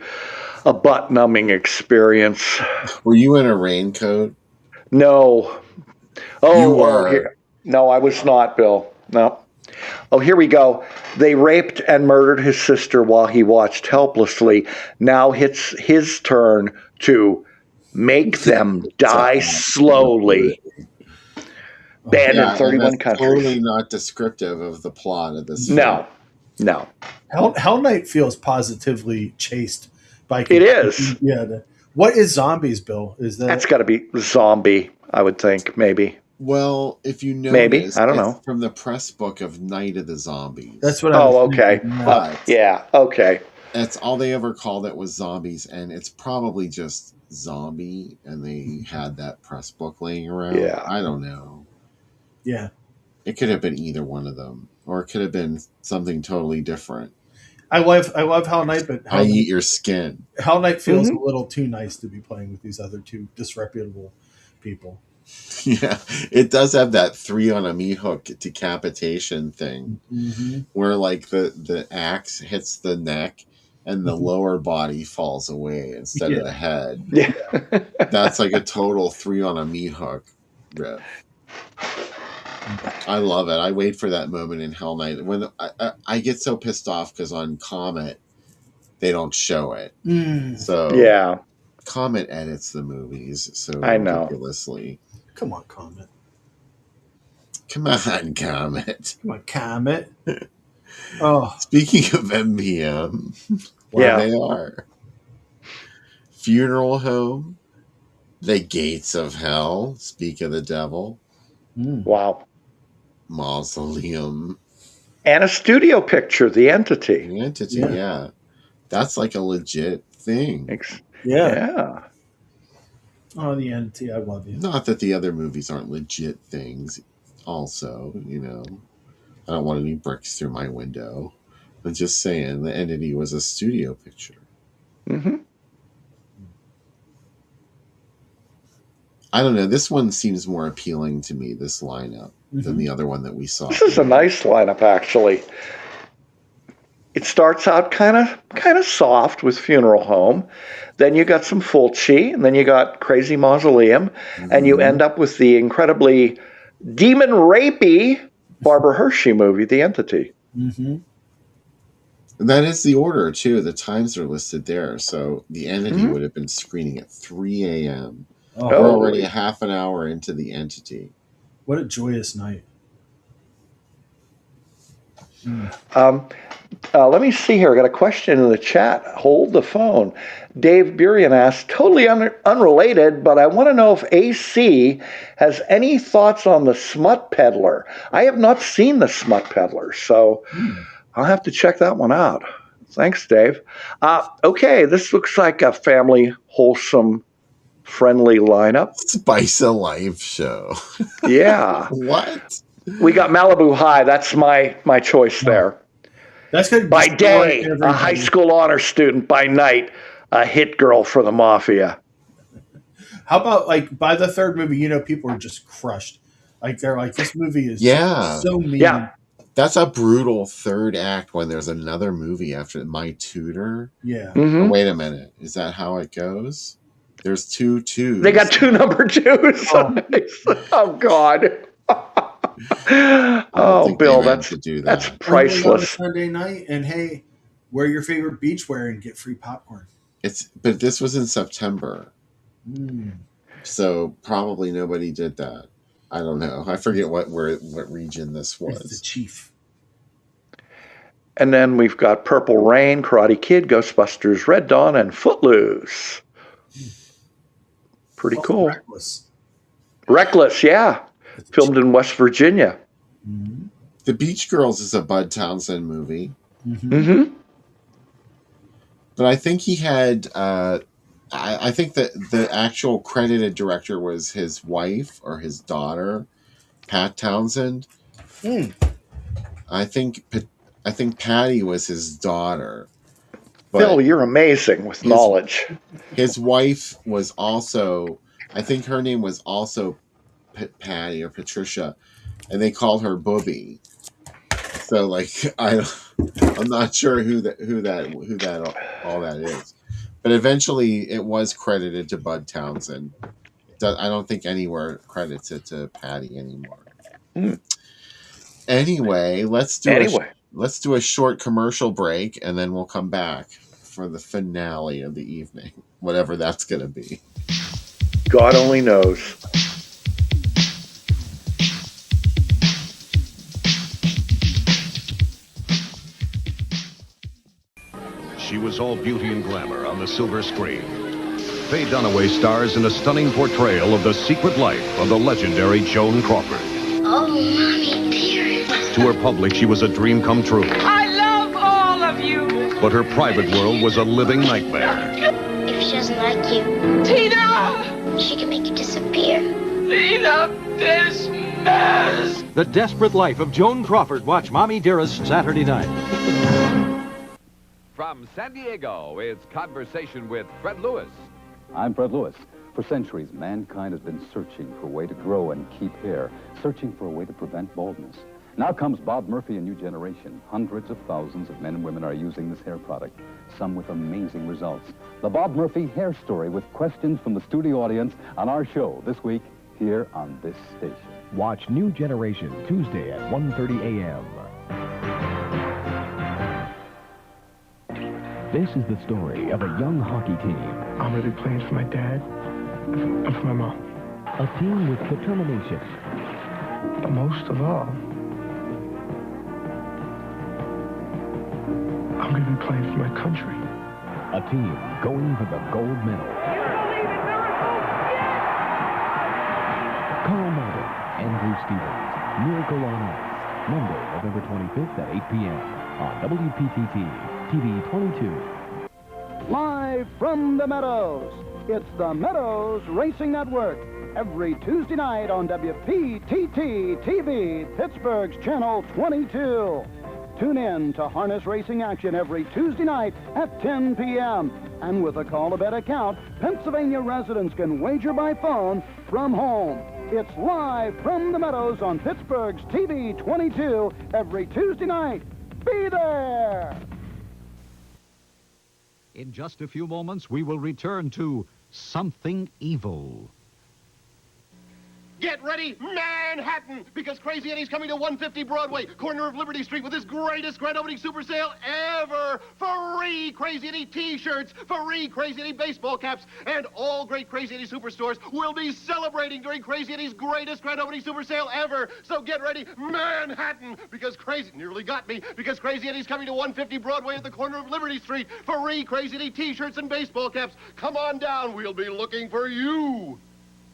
butt-numbing experience. Were you in a raincoat? No. Oh, you were. No, I was not, Bill. No. Oh, here we go. They raped and murdered his sister while he watched helplessly. Now it's his turn to make them die slowly. Banned in 31 countries. Totally not descriptive of the plot of this film. No. Hell Knight feels positively chased by. It is. Yeah. What is Zombies, Bill? That's got to be Zombie, I would think, maybe. Well, if you know, maybe I don't know, from the press book of Night of the Zombies. That's what. Okay. Okay. That's all they ever called it was Zombies, and it's probably just Zombie, and they had that press book laying around. Yeah. I don't know. Yeah. It could have been either one of them, or it could have been something totally different. I love Hell Knight, but I eat your skin. Hell Knight feels a little too nice to be playing with these other two disreputable people. Yeah, it does have that 3 on a meat hook decapitation thing, where like the axe hits the neck and the lower body falls away instead of the head. Yeah. That's like a total 3 on a meat hook riff. I love it. I wait for that moment in Hell Night when I get so pissed off because on Comet they don't show it. So Yeah. Comet edits the movies so I know. ridiculously. Come on, Comet. Come on, Comet. Come on, Comet. Oh, Speaking of MPM, Yeah. they are. Funeral Home, The Gates of Hell, Speak of the Devil, Wow. Mausoleum. And a studio picture, The Entity. The Entity, yeah. That's like a legit thing. yeah. Oh, The Entity, I love you. Not that the other movies aren't legit things, also, you know. I don't want any bricks through my window. I'm just saying, The Entity was a studio picture. I don't know. This one seems more appealing to me, this lineup, than the other one that we saw. This is a nice lineup, actually. It starts out kind of soft with Funeral Home. Then you got some Fulci, and then you got Crazy Mausoleum, and you end up with the incredibly demon rapey Barbara Hershey movie, The Entity. And that is the order, too. The times are listed there. So The Entity would have been screening at 3 a.m. Oh, We're already a half an hour into The Entity. What a joyous night. Let me see here. I got a question in the chat. Hold the phone. Dave Burian asked, totally unrelated, but I want to know if AC has any thoughts on The Smut Peddler. I have not seen The Smut Peddler, so I'll have to check that one out. Thanks, Dave. Okay, this looks like a family, wholesome, friendly lineup. Spice of Life show. Yeah. What? We got Malibu High. That's my choice there. That's good. By day, a high school honor student. By night, a hit girl for the mafia. How about, like, by the third movie, you know, people are just crushed. Like, they're like, this movie is so mean. Yeah. That's a brutal third act when there's another movie after My Tutor. Yeah. Oh, wait a minute. Is that how it goes? There's 2 twos. They got 2 number 2s. Oh God. Oh, Bill, that's priceless. Sunday night, and hey, wear your favorite beachwear and get free popcorn. But this was in September, so probably nobody did that. I don't know. I forget what region this was. It's the Chief. And then we've got Purple Rain, Karate Kid, Ghostbusters, Red Dawn, and Footloose. Pretty cool. Reckless, yeah. Filmed in West Virginia. The Beach Girls is a Bud Townsend movie. But I think he had... I think that the actual credited director was his wife or his daughter, Pat Townsend. I think Patty was his daughter. Bill, you're amazing with knowledge. His wife was also, I think her name was also Patty or Patricia, and they called her Booby. So, like, I'm not sure who that all that is. But eventually, it was credited to Bud Townsend. I don't think anywhere credits it to Patty anymore. Anyway, let's do a short commercial break, and then we'll come back for the finale of the evening, whatever that's going to be. God only knows. She was all beauty and glamour on the silver screen. Faye Dunaway stars in a stunning portrayal of the secret life of the legendary Joan Crawford. Oh, Mommy, dearest. To her public, she was a dream come true. I love all of you. But her private world was a living nightmare. If she doesn't like you, Tina, she can make you disappear. Clean up this mess. The Desperate Life of Joan Crawford. Watch Mommy Dearest Saturday night. From San Diego, it's Conversation with Fred Lewis. I'm Fred Lewis. For centuries, mankind has been searching for a way to grow and keep hair, searching for a way to prevent baldness. Now comes Bob Murphy, a new generation. Hundreds of thousands of men and women are using this hair product, some with amazing results. The Bob Murphy Hair Story with questions from the studio audience on our show this week here on this station. Watch New Generation Tuesday at 1:30 a.m. This is the story of a young hockey team. I'm going to be playing for my dad and for my mom. A team with determination. But most of all, I'm going to be playing for my country. A team going for the gold medal. Carl Malden, Andrew Stevens, Miracle on Ice. Monday, November 25th at 8 p.m. on WPTT. TV 22. Live from the Meadows, it's the Meadows Racing Network. Every Tuesday night on WPTT TV, Pittsburgh's Channel 22. Tune in to harness racing action every Tuesday night at 10 p.m. And with a call-to-bet account, Pennsylvania residents can wager by phone from home. It's Live from the Meadows on Pittsburgh's TV 22 every Tuesday night. Be there! In just a few moments, we will return to Something Evil. Get ready, Manhattan, because Crazy Eddie's coming to 150 Broadway, corner of Liberty Street, with his greatest grand opening super sale ever. Free Crazy Eddie t-shirts, free Crazy Eddie baseball caps, and all great Crazy Eddie superstores will be celebrating during Crazy Eddie's greatest grand opening super sale ever. So get ready, Manhattan, because nearly got me, because Crazy Eddie's coming to 150 Broadway at the corner of Liberty Street. Free Crazy Eddie t-shirts and baseball caps. Come on down, we'll be looking for you.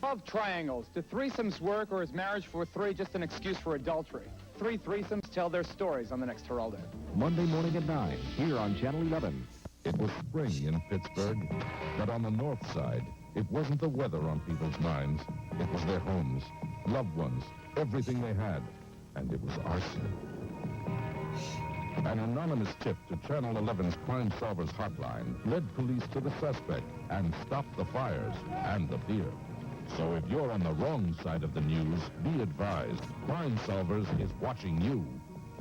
Love triangles. Do threesomes work, or is marriage for three just an excuse for adultery? Three threesomes tell their stories on the next Geraldo. Monday morning at 9, here on Channel 11. It was spring in Pittsburgh, but on the north side, it wasn't the weather on people's minds. It was their homes, loved ones, everything they had, and it was arson. An anonymous tip to Channel 11's Crime Solvers hotline led police to the suspect and stopped the fires and the fear. So if you're on the wrong side of the news, be advised, Crime Solvers is watching you.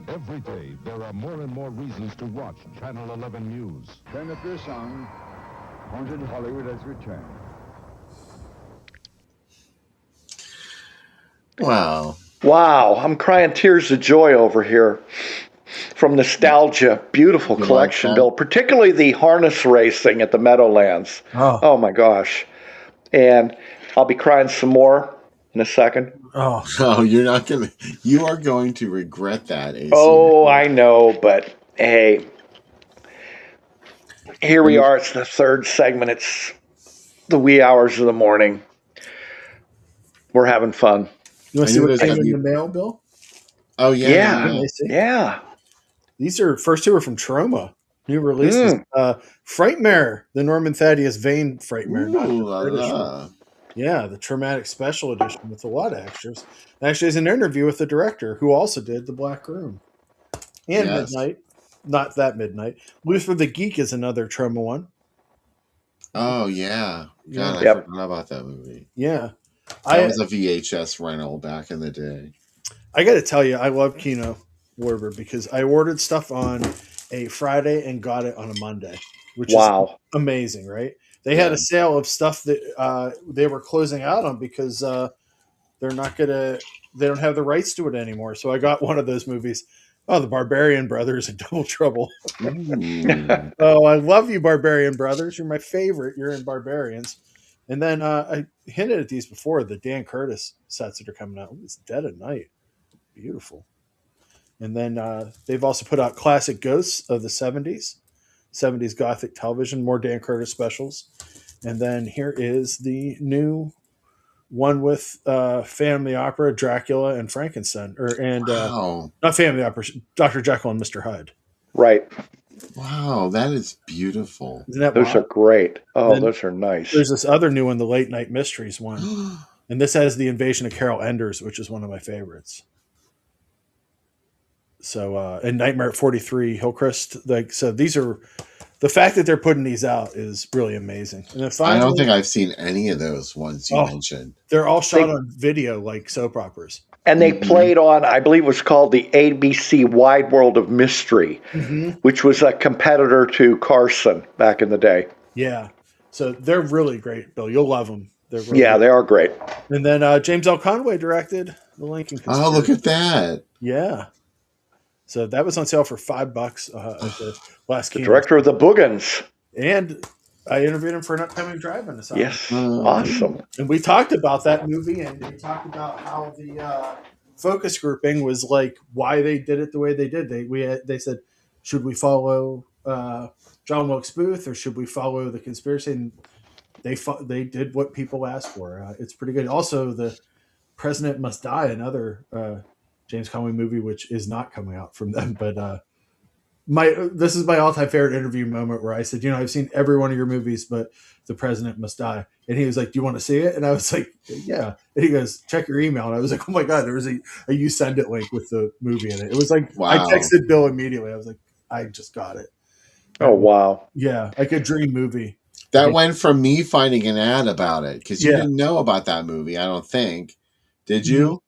Every day, there are more and more reasons to watch Channel 11 News. Turn up your song. Haunted Hollywood has returned. Wow. Wow, I'm crying tears of joy over here. From nostalgia, beautiful collection, Bill, particularly the harness racing at the Meadowlands. Oh my gosh. And I'll be crying some more in a second. Oh, you are going to regret that, AC. Oh, I know, but hey, here we are. It's the third segment. It's the wee hours of the morning. We're having fun. You want to see what came in the mail, Bill? Oh, yeah. Yeah. These first two are from Troma. New releases. Frightmare, the Norman Thaddeus Vane Frightmare. Yeah, the Traumatic Special Edition with a lot of extras. Actually, there's an interview with the director who also did The Black Room. And Midnight. Not that Midnight. Luther the Geek is another Troma one. Oh, yeah. God, I forgot about that movie. Yeah. That was a VHS rental back in the day. I got to tell you, I love Kino Lorber because I ordered stuff on a Friday and got it on a Monday, which is amazing, right? They had a sale of stuff that they were closing out on because they don't have the rights to it anymore. So I got one of those movies. Oh, the Barbarian Brothers in Double Trouble. Oh, I love you, Barbarian Brothers. You're my favorite. You're in Barbarians. And then I hinted at these before, the Dan Curtis sets that are coming out. It's Dead at Night. Beautiful. And then they've also put out classic ghosts of the 70s Gothic television, more Dan Curtis specials. And then here is the new one with Phantom of the Opera, Dracula, and Frankenstein. Not Phantom of the Opera, Dr. Jekyll and Mr. Hyde. Right. Wow, that is beautiful. Those are great. Oh, those are nice. There's this other new one, the Late Night Mysteries one. And this has the Invasion of Carol Enders, which is one of my favorites. So, and Nightmare at 43 Hillcrest. So these are the fact that they're putting these out is really amazing. And then I don't finally, think I've seen any of those ones you mentioned. they're all shot on video like soap operas. And they played on, I believe it was called the ABC Wide World of Mystery, which was a competitor to Carson back in the day. Yeah. So they're really great, Bill. You'll love them. They're really Yeah, good. they are great. And then James L. Conway directed The Lincoln Conspiracy. Oh, look at that. Yeah. So that was on sale for $5 at the last The Kino. director of the Boogans. And I interviewed him for an upcoming drive-in Asylum. Yes. Awesome. And we talked about that movie, and we talked about how the focus grouping was like why they did it the way they did. They said, should we follow John Wilkes Booth or should we follow the conspiracy? And they did what people asked for. It's pretty good. Also, The President Must Die, another James Conway movie, which is not coming out from them, but this is my all-time favorite interview moment where I said, I've seen every one of your movies, but The President Must Die. And he was like, do you want to see it? And I was like, yeah. And he goes, check your email. And I was like, oh my God, there was a you send it link with the movie in it. It was like, Wow. I texted Bill immediately. I was like, I just got it. Oh, wow. Yeah. Like a dream movie. That went from me finding an ad about it because you Yeah. didn't know about that movie, I don't think. Did you?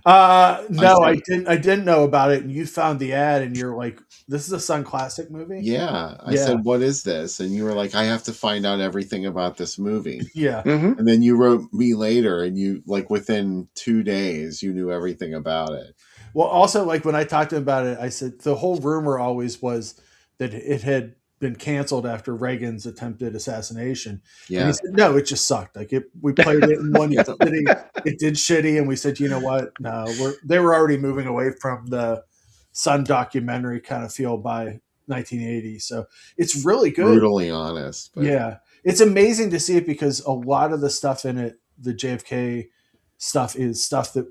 No, I didn't. I didn't know about it, and you found the ad, and you're like, "This is a Sun Classic movie." Yeah. I said, what is this? And you were like, I have to find out everything about this movie. Yeah. And then you wrote me later, and you, like, within 2 days, you knew everything about it. Well, also, like when I talked to him about it, I said the whole rumor always was that it had been canceled after Reagan's attempted assassination. Yeah. And he said, no, it just sucked. Like we played it in one city, it did shitty, and we said, you know what? No, they were already moving away from the Sun documentary kind of feel by 1980. So it's really good. Brutally honest. But. Yeah. It's amazing to see it because a lot of the stuff in it, the JFK stuff is stuff that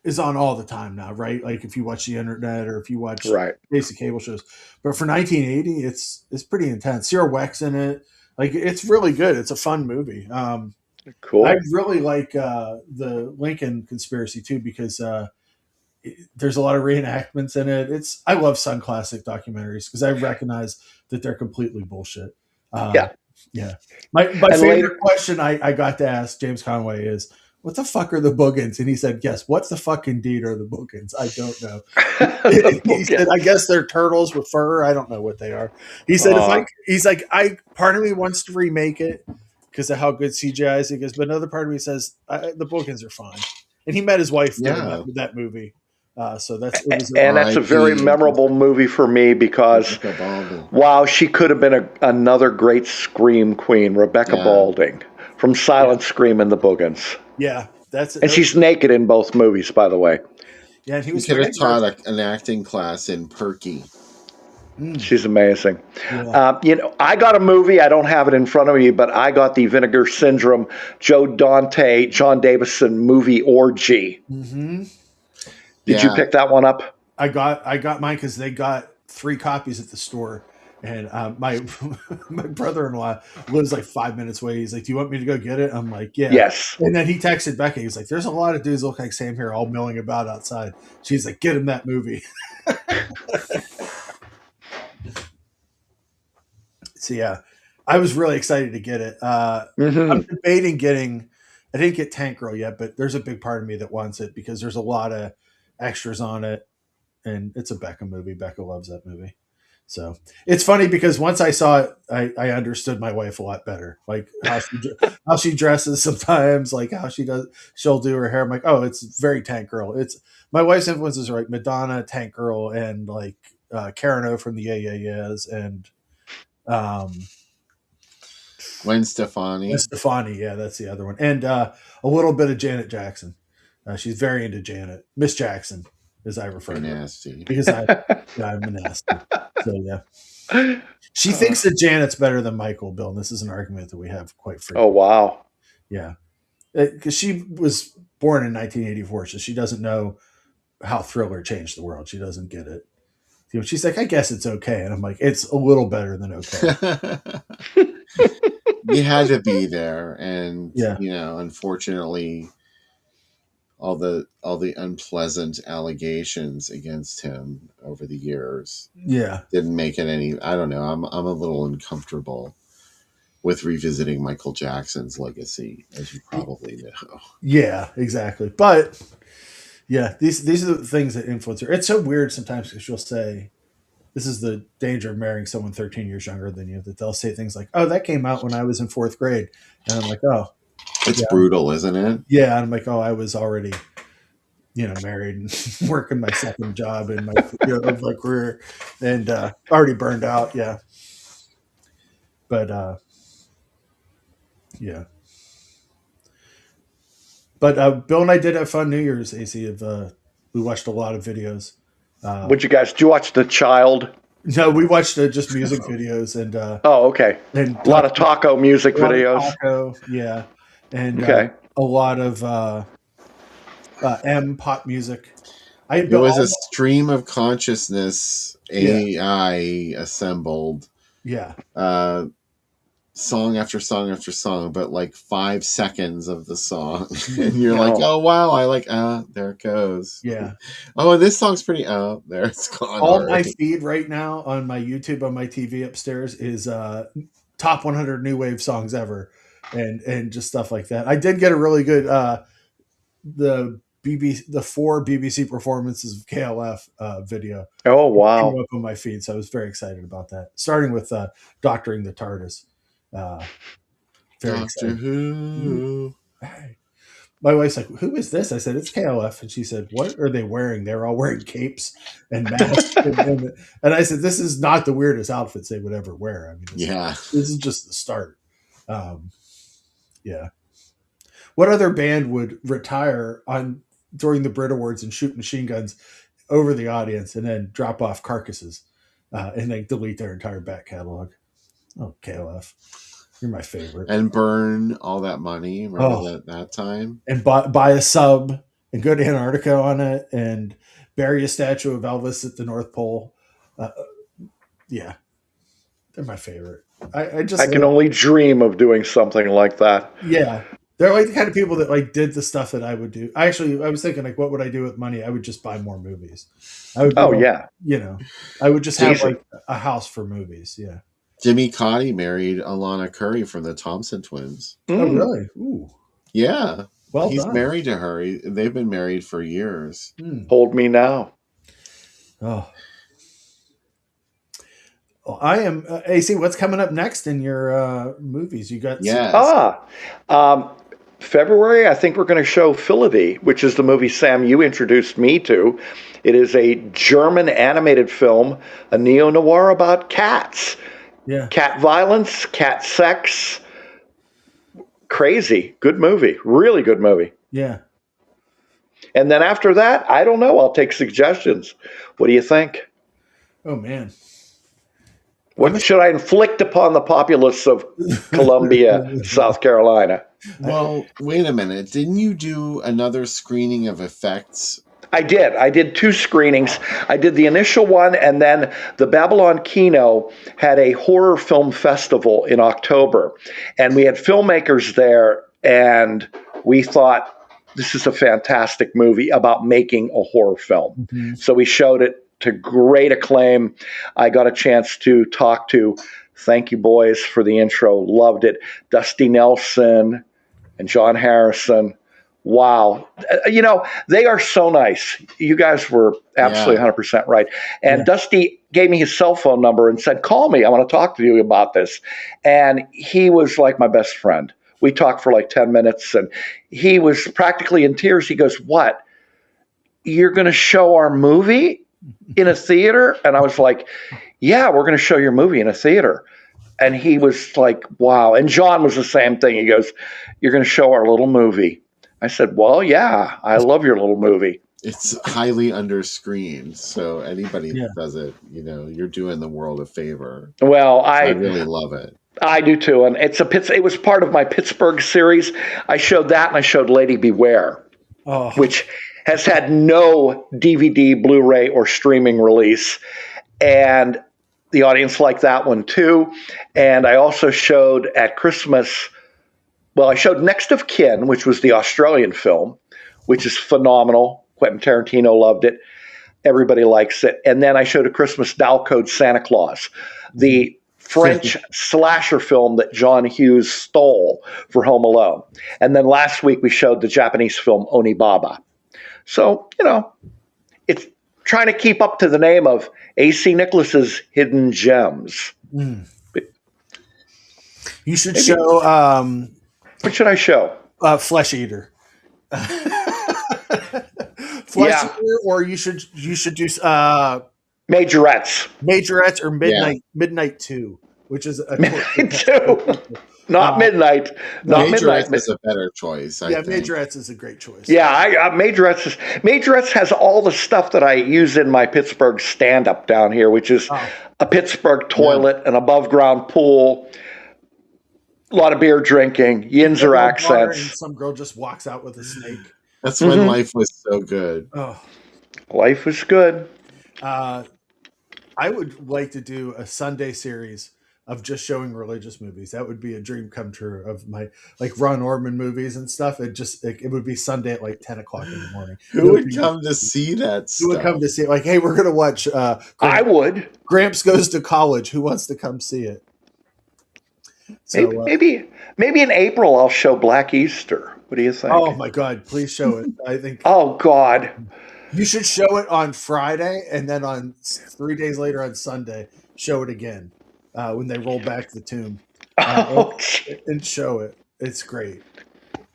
is on all the time now, right? Like if you watch the internet or if you watch basic cable shows. But for 1980, it's pretty intense. Sierra Weck's in it. Like it's really good. It's a fun movie. Cool. I really like the Lincoln Conspiracy too because there's a lot of reenactments in it. I love Sun Classic documentaries because I recognize that they're completely bullshit. Yeah. My favorite question I got to ask James Conway is, what the fuck are the Boogans? And he said, yes, what's the fucking deed are the Boogans? I don't know. He said, I guess they're turtles with fur. I don't know what they are. He said, part of me wants to remake it because of how good CGI is. He goes, but another part of me says, the Boogans are fine. And he met his wife with that movie. So that's a very memorable movie for me because wow, she could have been another great scream queen, Rebecca Balding from Silent Scream and the Boogans. Yeah, and she's naked in both movies, by the way. Yeah, and he was could have taught an acting class in Perky. She's amazing. Yeah. I got a movie. I don't have it in front of me, but I got the Vinegar Syndrome, Joe Dante, John Davison movie Orgy. Mm-hmm. Did you pick that one up? I got mine because they got 3 copies at the store, and my brother-in-law lives like 5 minutes away. He's like, "Do you want me to go get it?" I'm like, "Yeah." Yes. And then he texted Becca. He's like, "There's a lot of dudes that look like Sam here, all milling about outside." She's like, "Get him that movie." So yeah, I was really excited to get it. I'm debating getting. I didn't get Tank Girl yet, but there's a big part of me that wants it because there's a lot of extras on it, and it's a Becca movie. Becca loves that movie. So it's funny because once I saw it, I understood my wife a lot better, like how she dresses sometimes, like how she'll do her hair. I'm like, oh, it's very Tank Girl. It's my wife's influences are like Madonna, Tank Girl, and like Karen O from the Yeah Yeah Yeahs, and Gwen Stefani. Yeah, that's the other one, and a little bit of Janet Jackson. She's very into Janet, Miss Jackson, as I refer to her, because I'm a nasty. So yeah, she thinks that Janet's better than Michael, Bill. And this is an argument that we have quite frequently. Oh wow, yeah, because she was born in 1984, so she doesn't know how Thriller changed the world. She doesn't get it. She's like, I guess it's okay, and I'm like, it's a little better than okay. You had to be there, and unfortunately, all the unpleasant allegations against him over the years Yeah. didn't make it any. I don't know. I'm a little uncomfortable with revisiting Michael Jackson's legacy, as you probably know. Yeah, exactly. But yeah, these are the things that influence her. It's so weird sometimes because she'll say, "This is the danger of marrying someone 13 years younger than you." That they'll say things like, "Oh, that came out when I was in fourth grade," and I'm like, "Oh, It's yeah, brutal, isn't it? yeah." And I'm like, "Oh, I was already, married and working my second job in my of my career, and already burned out." Yeah, but yeah. But Bill and I did have fun New Year's. AC of we watched a lot of videos. Did you watch The Child? No, we watched just music videos and Oh, okay. and A lot of taco music a lot of videos. taco, yeah, and Okay. a lot of pop music. It was a stream of consciousness Yeah. AI assembled. Yeah. Song after song after song, but like 5 seconds of the song. And you're like, oh wow, I like there it goes. Yeah. Oh, this song's pretty there it's gone. All already. my feed right now on my YouTube on my TV upstairs is top 100 new wave songs ever and just stuff like that. I did get a really good the 4 BBC performances of KLF video. Oh It came wow. up on my feed, so I was very excited about that. Starting with Doctoring the TARDIS. Very Doctor excited. Who. Hey. My wife's like, "Who is this?" I said, "It's KLF," and she said, "What are they wearing?" They're all wearing capes and masks, and I said, "This is not the weirdest outfits they would ever wear. I mean, this is just the start." Yeah. What other band would retire during the Brit Awards and shoot machine guns over the audience and then drop off carcasses and then delete their entire back catalog? Oh, KLF, you're my favorite. And burn all that money. Remember that time? And buy a sub and go to Antarctica on it and bury a statue of Elvis at the North Pole. Yeah, they're my favorite. I can only dream of doing something like that. Yeah, they're like the kind of people that like did the stuff that I would do. I was thinking like, what would I do with money? I would just buy more movies. I would. I would just have like a house for movies. Yeah. Jimmy Cotty married Alana Curry from the Thompson Twins. Oh, really? Ooh. Yeah. Well, he's done. married to her. They've been married for years. Hold me now. Oh. Well, I am AC. What's coming up next in your movies? You got February. I think we're going to show Philody, which is the movie Sam you introduced me to. It is a German animated film, a neo noir about cats. Yeah, cat violence, cat sex. Crazy, good movie, really good movie. Yeah. And then after that, I don't know. I'll take suggestions. What do you think? Oh man. What should I inflict upon the populace of Columbia, South Carolina? Well, wait a minute. Didn't you do another screening of Effects? I did. I did 2 screenings. I did the initial one, and then the Babylon Kino had a horror film festival in October. And we had filmmakers there, and we thought, this is a fantastic movie about making a horror film. Mm-hmm. So we showed it to great acclaim. I got a chance to talk to, thank you boys for the intro, loved it, Dusty Nelson and John Harrison. Wow. They are so nice. You guys were absolutely 100% right. And Dusty gave me his cell phone number and said, call me. I want to talk to you about this. And he was like my best friend. We talked for like 10 minutes and he was practically in tears. He goes, what? You're going to show our movie in a theater? And I was like, yeah, we're going to show your movie in a theater. And he was like, wow. And John was the same thing. He goes, you're going to show our little movie. I said, well, yeah, I love your little movie. It's highly underscreened, so anybody that does it, you're doing the world a favor. Well, I really love it. I do too, and it was part of my Pittsburgh series. I showed that, and I showed Lady Beware, which has had no DVD, Blu-ray, or streaming release, and the audience liked that one too. And I also showed at Christmas. Well, I showed Next of Kin, which was the Australian film, which is phenomenal. Quentin Tarantino loved it. Everybody likes it. And then I showed A Christmas Doll Code Santa Claus, the French slasher film that John Hughes stole for Home Alone. And then last week we showed the Japanese film Onibaba. So, it's trying to keep up to the name of A.C. Nicholas's Hidden Gems. You should show... what should I show? Flesh Eater. Flesh Eater, or you should do Majorettes or Midnight 2, which is a Midnight 2. Not Midnight. Not Majorettes Midnight. is a better choice. I think. Majorettes is a great choice. Yeah, Majorettes has all the stuff that I use in my Pittsburgh stand-up down here, which is a Pittsburgh toilet, an above-ground pool, a lot of beer drinking, Yinzer accents. And some girl just walks out with a snake. That's when life was so good. Oh, life was good. I would like to do a Sunday series of just showing religious movies. That would be a dream come true of my Ron Orman movies and stuff. It would be Sunday at 10 o'clock in the morning. Who would come to see that stuff? Who would come to see it? Hey, we're going to watch. I would. Gramps Goes to College. Who wants to come see it? So, maybe in April I'll show Black Easter. What do you think? Oh my God! Please show it. I think. Oh God! You should show it on Friday, and then on 3 days later on Sunday, show it again when they roll back the tomb, and show it. It's great.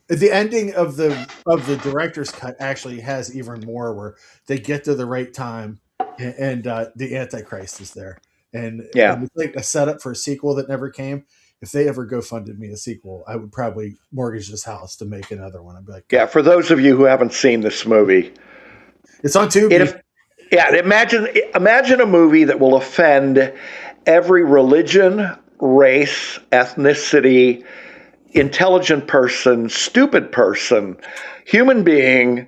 The ending of the director's cut actually has even more, where they get to the right time, and the Antichrist is there, and it's like a setup for a sequel that never came. If they ever GoFunded me a sequel, I would probably mortgage this house to make another one. I'd be like, yeah. For those of you who haven't seen this movie, it's on Tubi. Imagine a movie that will offend every religion, race, ethnicity, intelligent person, stupid person, human being.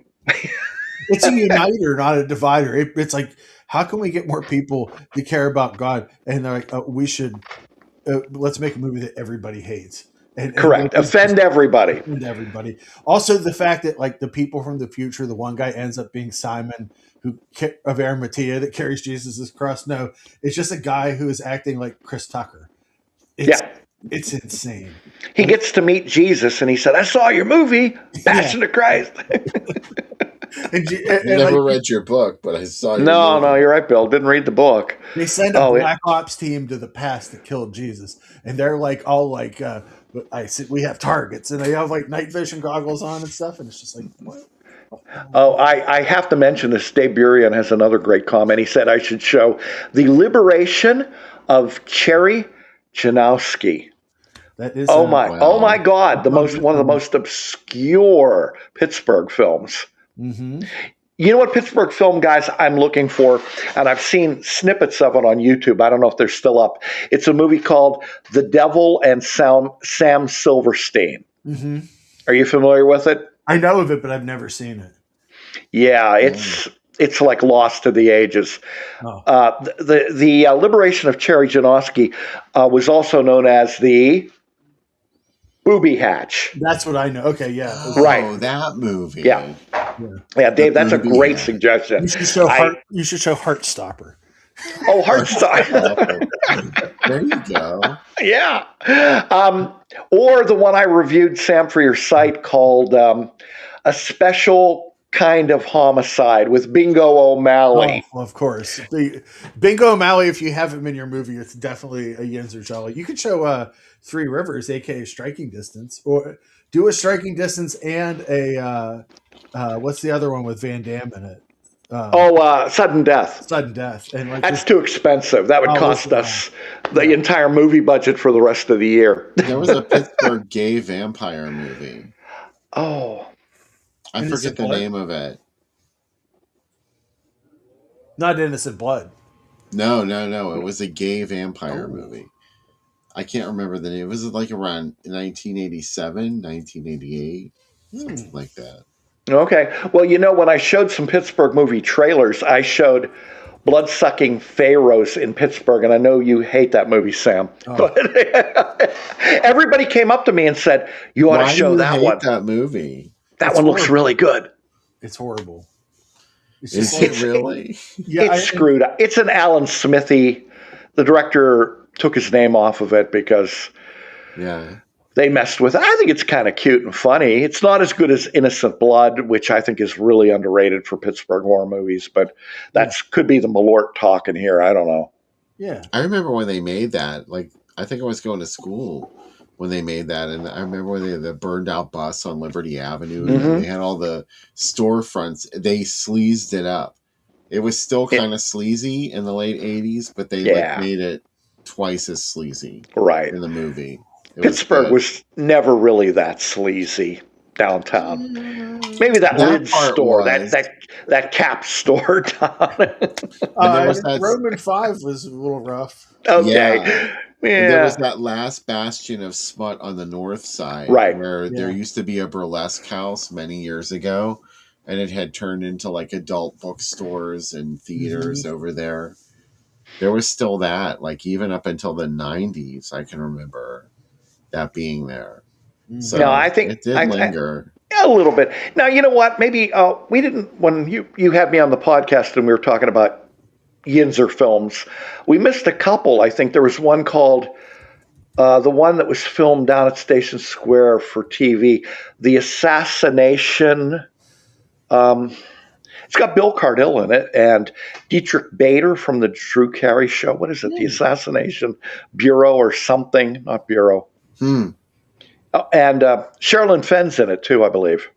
It's a uniter, not a divider. It's like, how can we get more people to care about God? And they're like, we should. Let's make a movie that everybody hates. Correct. Offend everybody. Offend everybody. Also, the fact that the people from the future, the one guy ends up being Simon of Arimathea that carries Jesus' cross. No, it's just a guy who is acting like Chris Tucker. It's insane. He gets to meet Jesus, and he said, "I saw your movie, Passion of Christ." I never read your book, but I saw your movie. No, you're right, Bill. Didn't read the book. They send a Black Ops team to the past that killed Jesus, and they're I said, we have targets, and they have night vision goggles on and stuff, and it's just like, what? Oh, I have to mention this. Dave Burian has another great comment. He said I should show the liberation of Cherry Janowski. That is oh my God, one of the most obscure Pittsburgh films. Mm-hmm. You know what Pittsburgh film, guys, I'm looking for, and I've seen snippets of it on YouTube. I don't know if they're still up. It's a movie called The Devil and Sam Silverstein. Mm-hmm. Are you familiar with it? I know of it, but I've never seen it. Yeah, it's like Lost to the Ages. Oh. The liberation of Cherry Janowski was also known as the Booby Hatch. That's what I know. Okay, yeah. Right. Oh, that movie. Yeah, Dave, that's a great suggestion. You should show Heartstopper. Oh, Heartstopper. There you go. Yeah. Or the one I reviewed, Sam, for your site called A Special Kind of Homicide with Bingo O'Malley. Oh, of course. Bingo O'Malley, if you have him in your movie, it's definitely a Yinzer Jolly. You could show Three Rivers, a.k.a. Striking Distance, or do a Striking Distance and a, what's the other one with Van Damme in it? Sudden Death. Sudden Death. And that's too expensive. That would cost us the entire movie budget for the rest of the year. There was a Pittsburgh gay vampire movie. Oh. I forget the name of it. Not Innocent Blood. No. It was a gay vampire movie. I can't remember the name. Was it around 1987, 1988? Something like that. Okay. Well, when I showed some Pittsburgh movie trailers, I showed Blood-Sucking Pharaohs in Pittsburgh, and I know you hate that movie, Sam. Oh. But everybody came up to me and said, "You ought to show that one." That movie. That one looks really good. It's horrible. It's Is just it like, really? yeah, It's screwed up. It's an Alan Smithy. The director took his name off of it because they messed with it. I think it's kind of cute and funny. It's not as good as Innocent Blood, which I think is really underrated for Pittsburgh horror movies, but that's could be the Malort talking here. I don't know. Yeah. I remember when they made that. Like, I think I was going to school when they made that, and I remember when they had the burned out bus on Liberty Avenue, and then they had all the storefronts. They sleazed it up. It was still kind of sleazy in the late '80s, but they like made it twice as sleazy in the movie. Pittsburgh was never really that sleazy downtown. Maybe that Lids store, that Cap store down. And there was that Roman 5 was a little rough. Okay. And there was that last bastion of smut on the north side, where there used to be a burlesque house many years ago, and it had turned into like adult bookstores and theaters over there. There was still that, like even up until the 90s, I can remember that being there. So no, I think it did linger. A little bit. Now, you know what? Maybe we didn't, when you had me on the podcast and we were talking about Yinzer films, we missed a couple. I think there was one called the one that was filmed down at Station Square for TV, The Assassination. It's got Bill Cardille in it and Dietrich Bader from the Drew Carey Show. What is it? The Assassination Bureau or something? Not Bureau. And Sherilyn Fenn's in it too, I believe.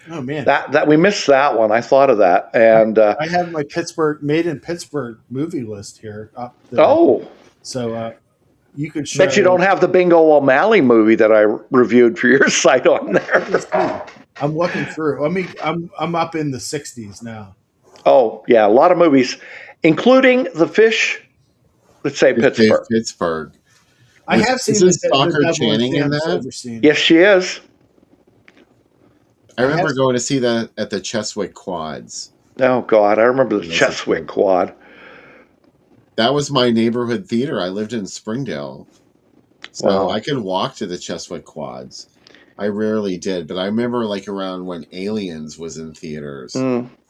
Oh man, that we missed that one. I thought of that, and I have my Made in Pittsburgh movie list here. So you could show. Bet you don't have the Bingo O'Malley movie that I reviewed for your site on there. I'm looking through. I mean, I'm up in the 60s now. Oh yeah, a lot of movies, including The Fish. Let's say Pittsburgh. Pittsburgh. I have seen Stockard Channing in that. Yes, she is. I remember going to see that at the Cheswick Quads. Oh God, I remember the Cheswick Quad. That was my neighborhood theater. I lived in Springdale, so I could walk to the Cheswick Quads. I rarely did, but I remember like around when Aliens was in theaters,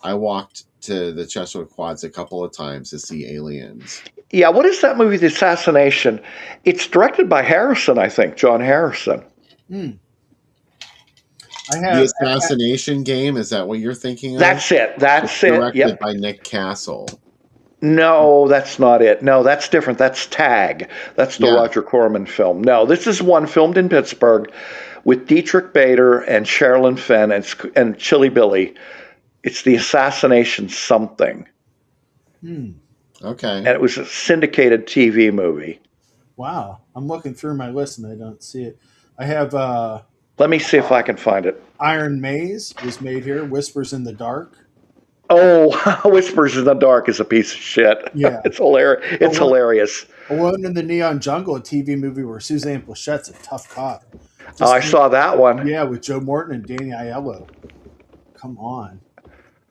I walked to the Cheswick Quads a couple of times to see Aliens. Yeah, what is that movie, The Assassination? It's directed by Harrison, I think, John Harrison. The Assassination Game, is that what you're thinking of? That's it. That's it. Directed by Nick Castle. No, that's not it. No, that's different. That's Tag. That's the Roger Corman film. No, this is one filmed in Pittsburgh with Dietrich Bader and Sherilyn Fenn and Chili Billy. It's The Assassination something. Okay. And it was a syndicated TV movie. Wow. I'm looking through my list and I don't see it. I have... Let me see if I can find it. Iron Maze was made here. Whispers in the Dark. Oh, Whispers in the Dark is a piece of shit. Yeah. It's hilarious. It's hilarious. Alone in the Neon Jungle, a TV movie where Suzanne Plachette's a tough cop. I saw that one. Yeah, with Joe Morton and Danny Aiello. Come on.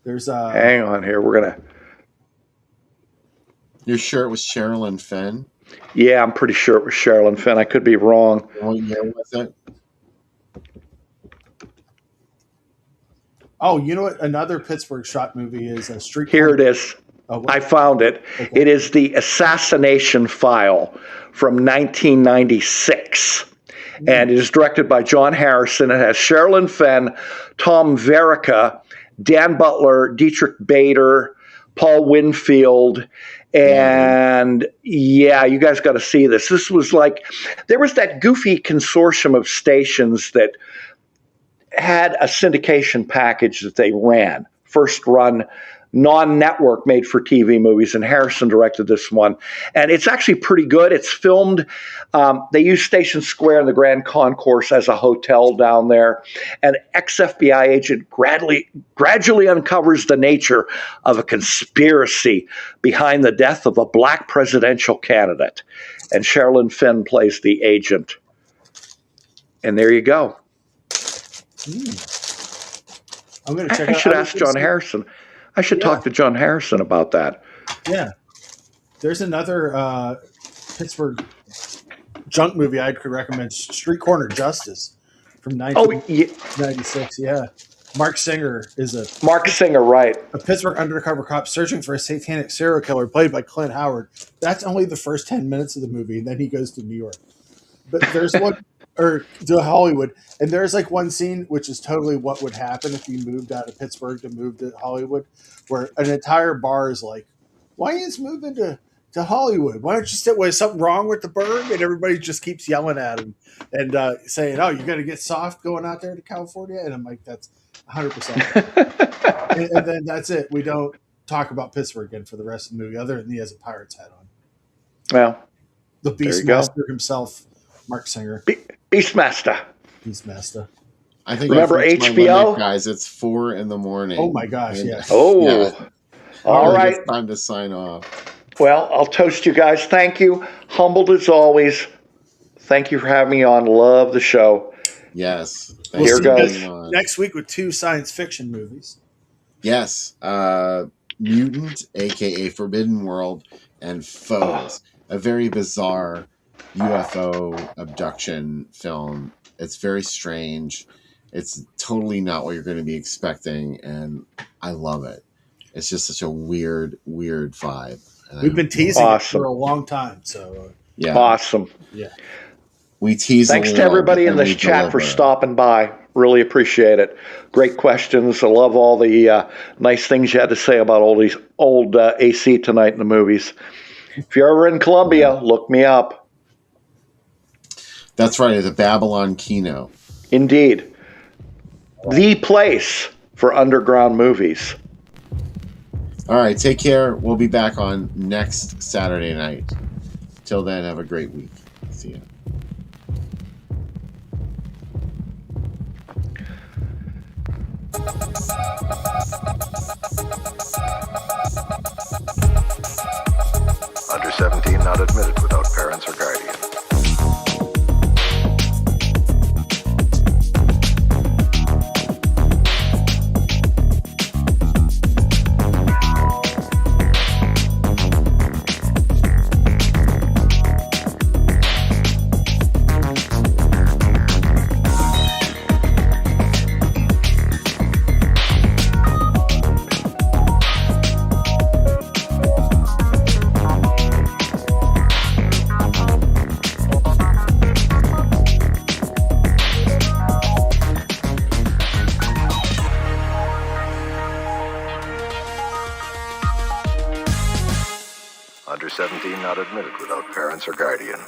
There's Hang on here. We're going to... You're sure it was Sherilyn Fenn? Yeah, I'm pretty sure it was Sherilyn Fenn. I could be wrong. What year was it? Oh, you know what? Another Pittsburgh shot movie is a Street. Here it is. I found it. Okay. It is The Assassination File from 1996. And it is directed by John Harrison. It has Sherilyn Fenn, Tom Verica, Dan Butler, Dietrich Bader, Paul Winfield, and you guys got to see this. This was like, there was that goofy consortium of stations that had a syndication package that they ran, first run, non-network made for TV movies, and Harrison directed this one. And it's actually pretty good. It's filmed, they use Station Square in the Grand Concourse as a hotel down there. An ex-FBI agent gradually uncovers the nature of a conspiracy behind the death of a black presidential candidate. And Sherilyn Fenn plays the agent. And there you go. I'm going to check I should ask John Harrison. I should talk to John Harrison about that. Yeah. There's another Pittsburgh junk movie I could recommend, Street Corner Justice from 1996. Yeah. Mark Singer is right. a Pittsburgh undercover cop searching for a satanic serial killer played by Clint Howard. That's only the first 10 minutes of the movie, and then he goes to New York. But there's one, or to Hollywood, and there's like one scene which is totally what would happen if you moved out of Pittsburgh to move to Hollywood, where an entire bar is like, why is moving to Hollywood? Why don't you sit with something wrong with the burg? And everybody just keeps yelling at him and saying, oh, you got to get soft going out there to California. And I'm like, that's 100%. and then that's it. We don't talk about Pittsburgh again for the rest of the movie, other than he has a pirate's hat on. Well, the Beastmaster himself, Mark Singer. Beastmaster. I think remember I HBO, my limit, guys. It's 4 a.m. Oh my gosh! Yeah. Oh, yeah. All right. It's time to sign off. Well, I'll toast you guys. Thank you. Humbled as always. Thank you for having me on. Love the show. Yes. Here goes. Next week with 2 science fiction movies. Yes. Mutant, a.k.a. Forbidden World, and Foes. A very bizarre UFO abduction film. It's very strange. It's totally not what you're going to be expecting, and I love it. It's just such a weird vibe. We've been teasing it for a long time, so yeah, awesome. Yeah, we tease. Thanks to everybody in this chat for stopping by. Really appreciate it. Great questions. I love all the nice things you had to say about all these old AC tonight in the movies. If you're ever in Columbia, look me up. That's right, at the Babylon Kino. Indeed. The place for underground movies. All right, take care. We'll be back on next Saturday night. Till then, have a great week. See you. Under 17 not admitted without parents or guardian. Under 17 not admitted without parents or guardian.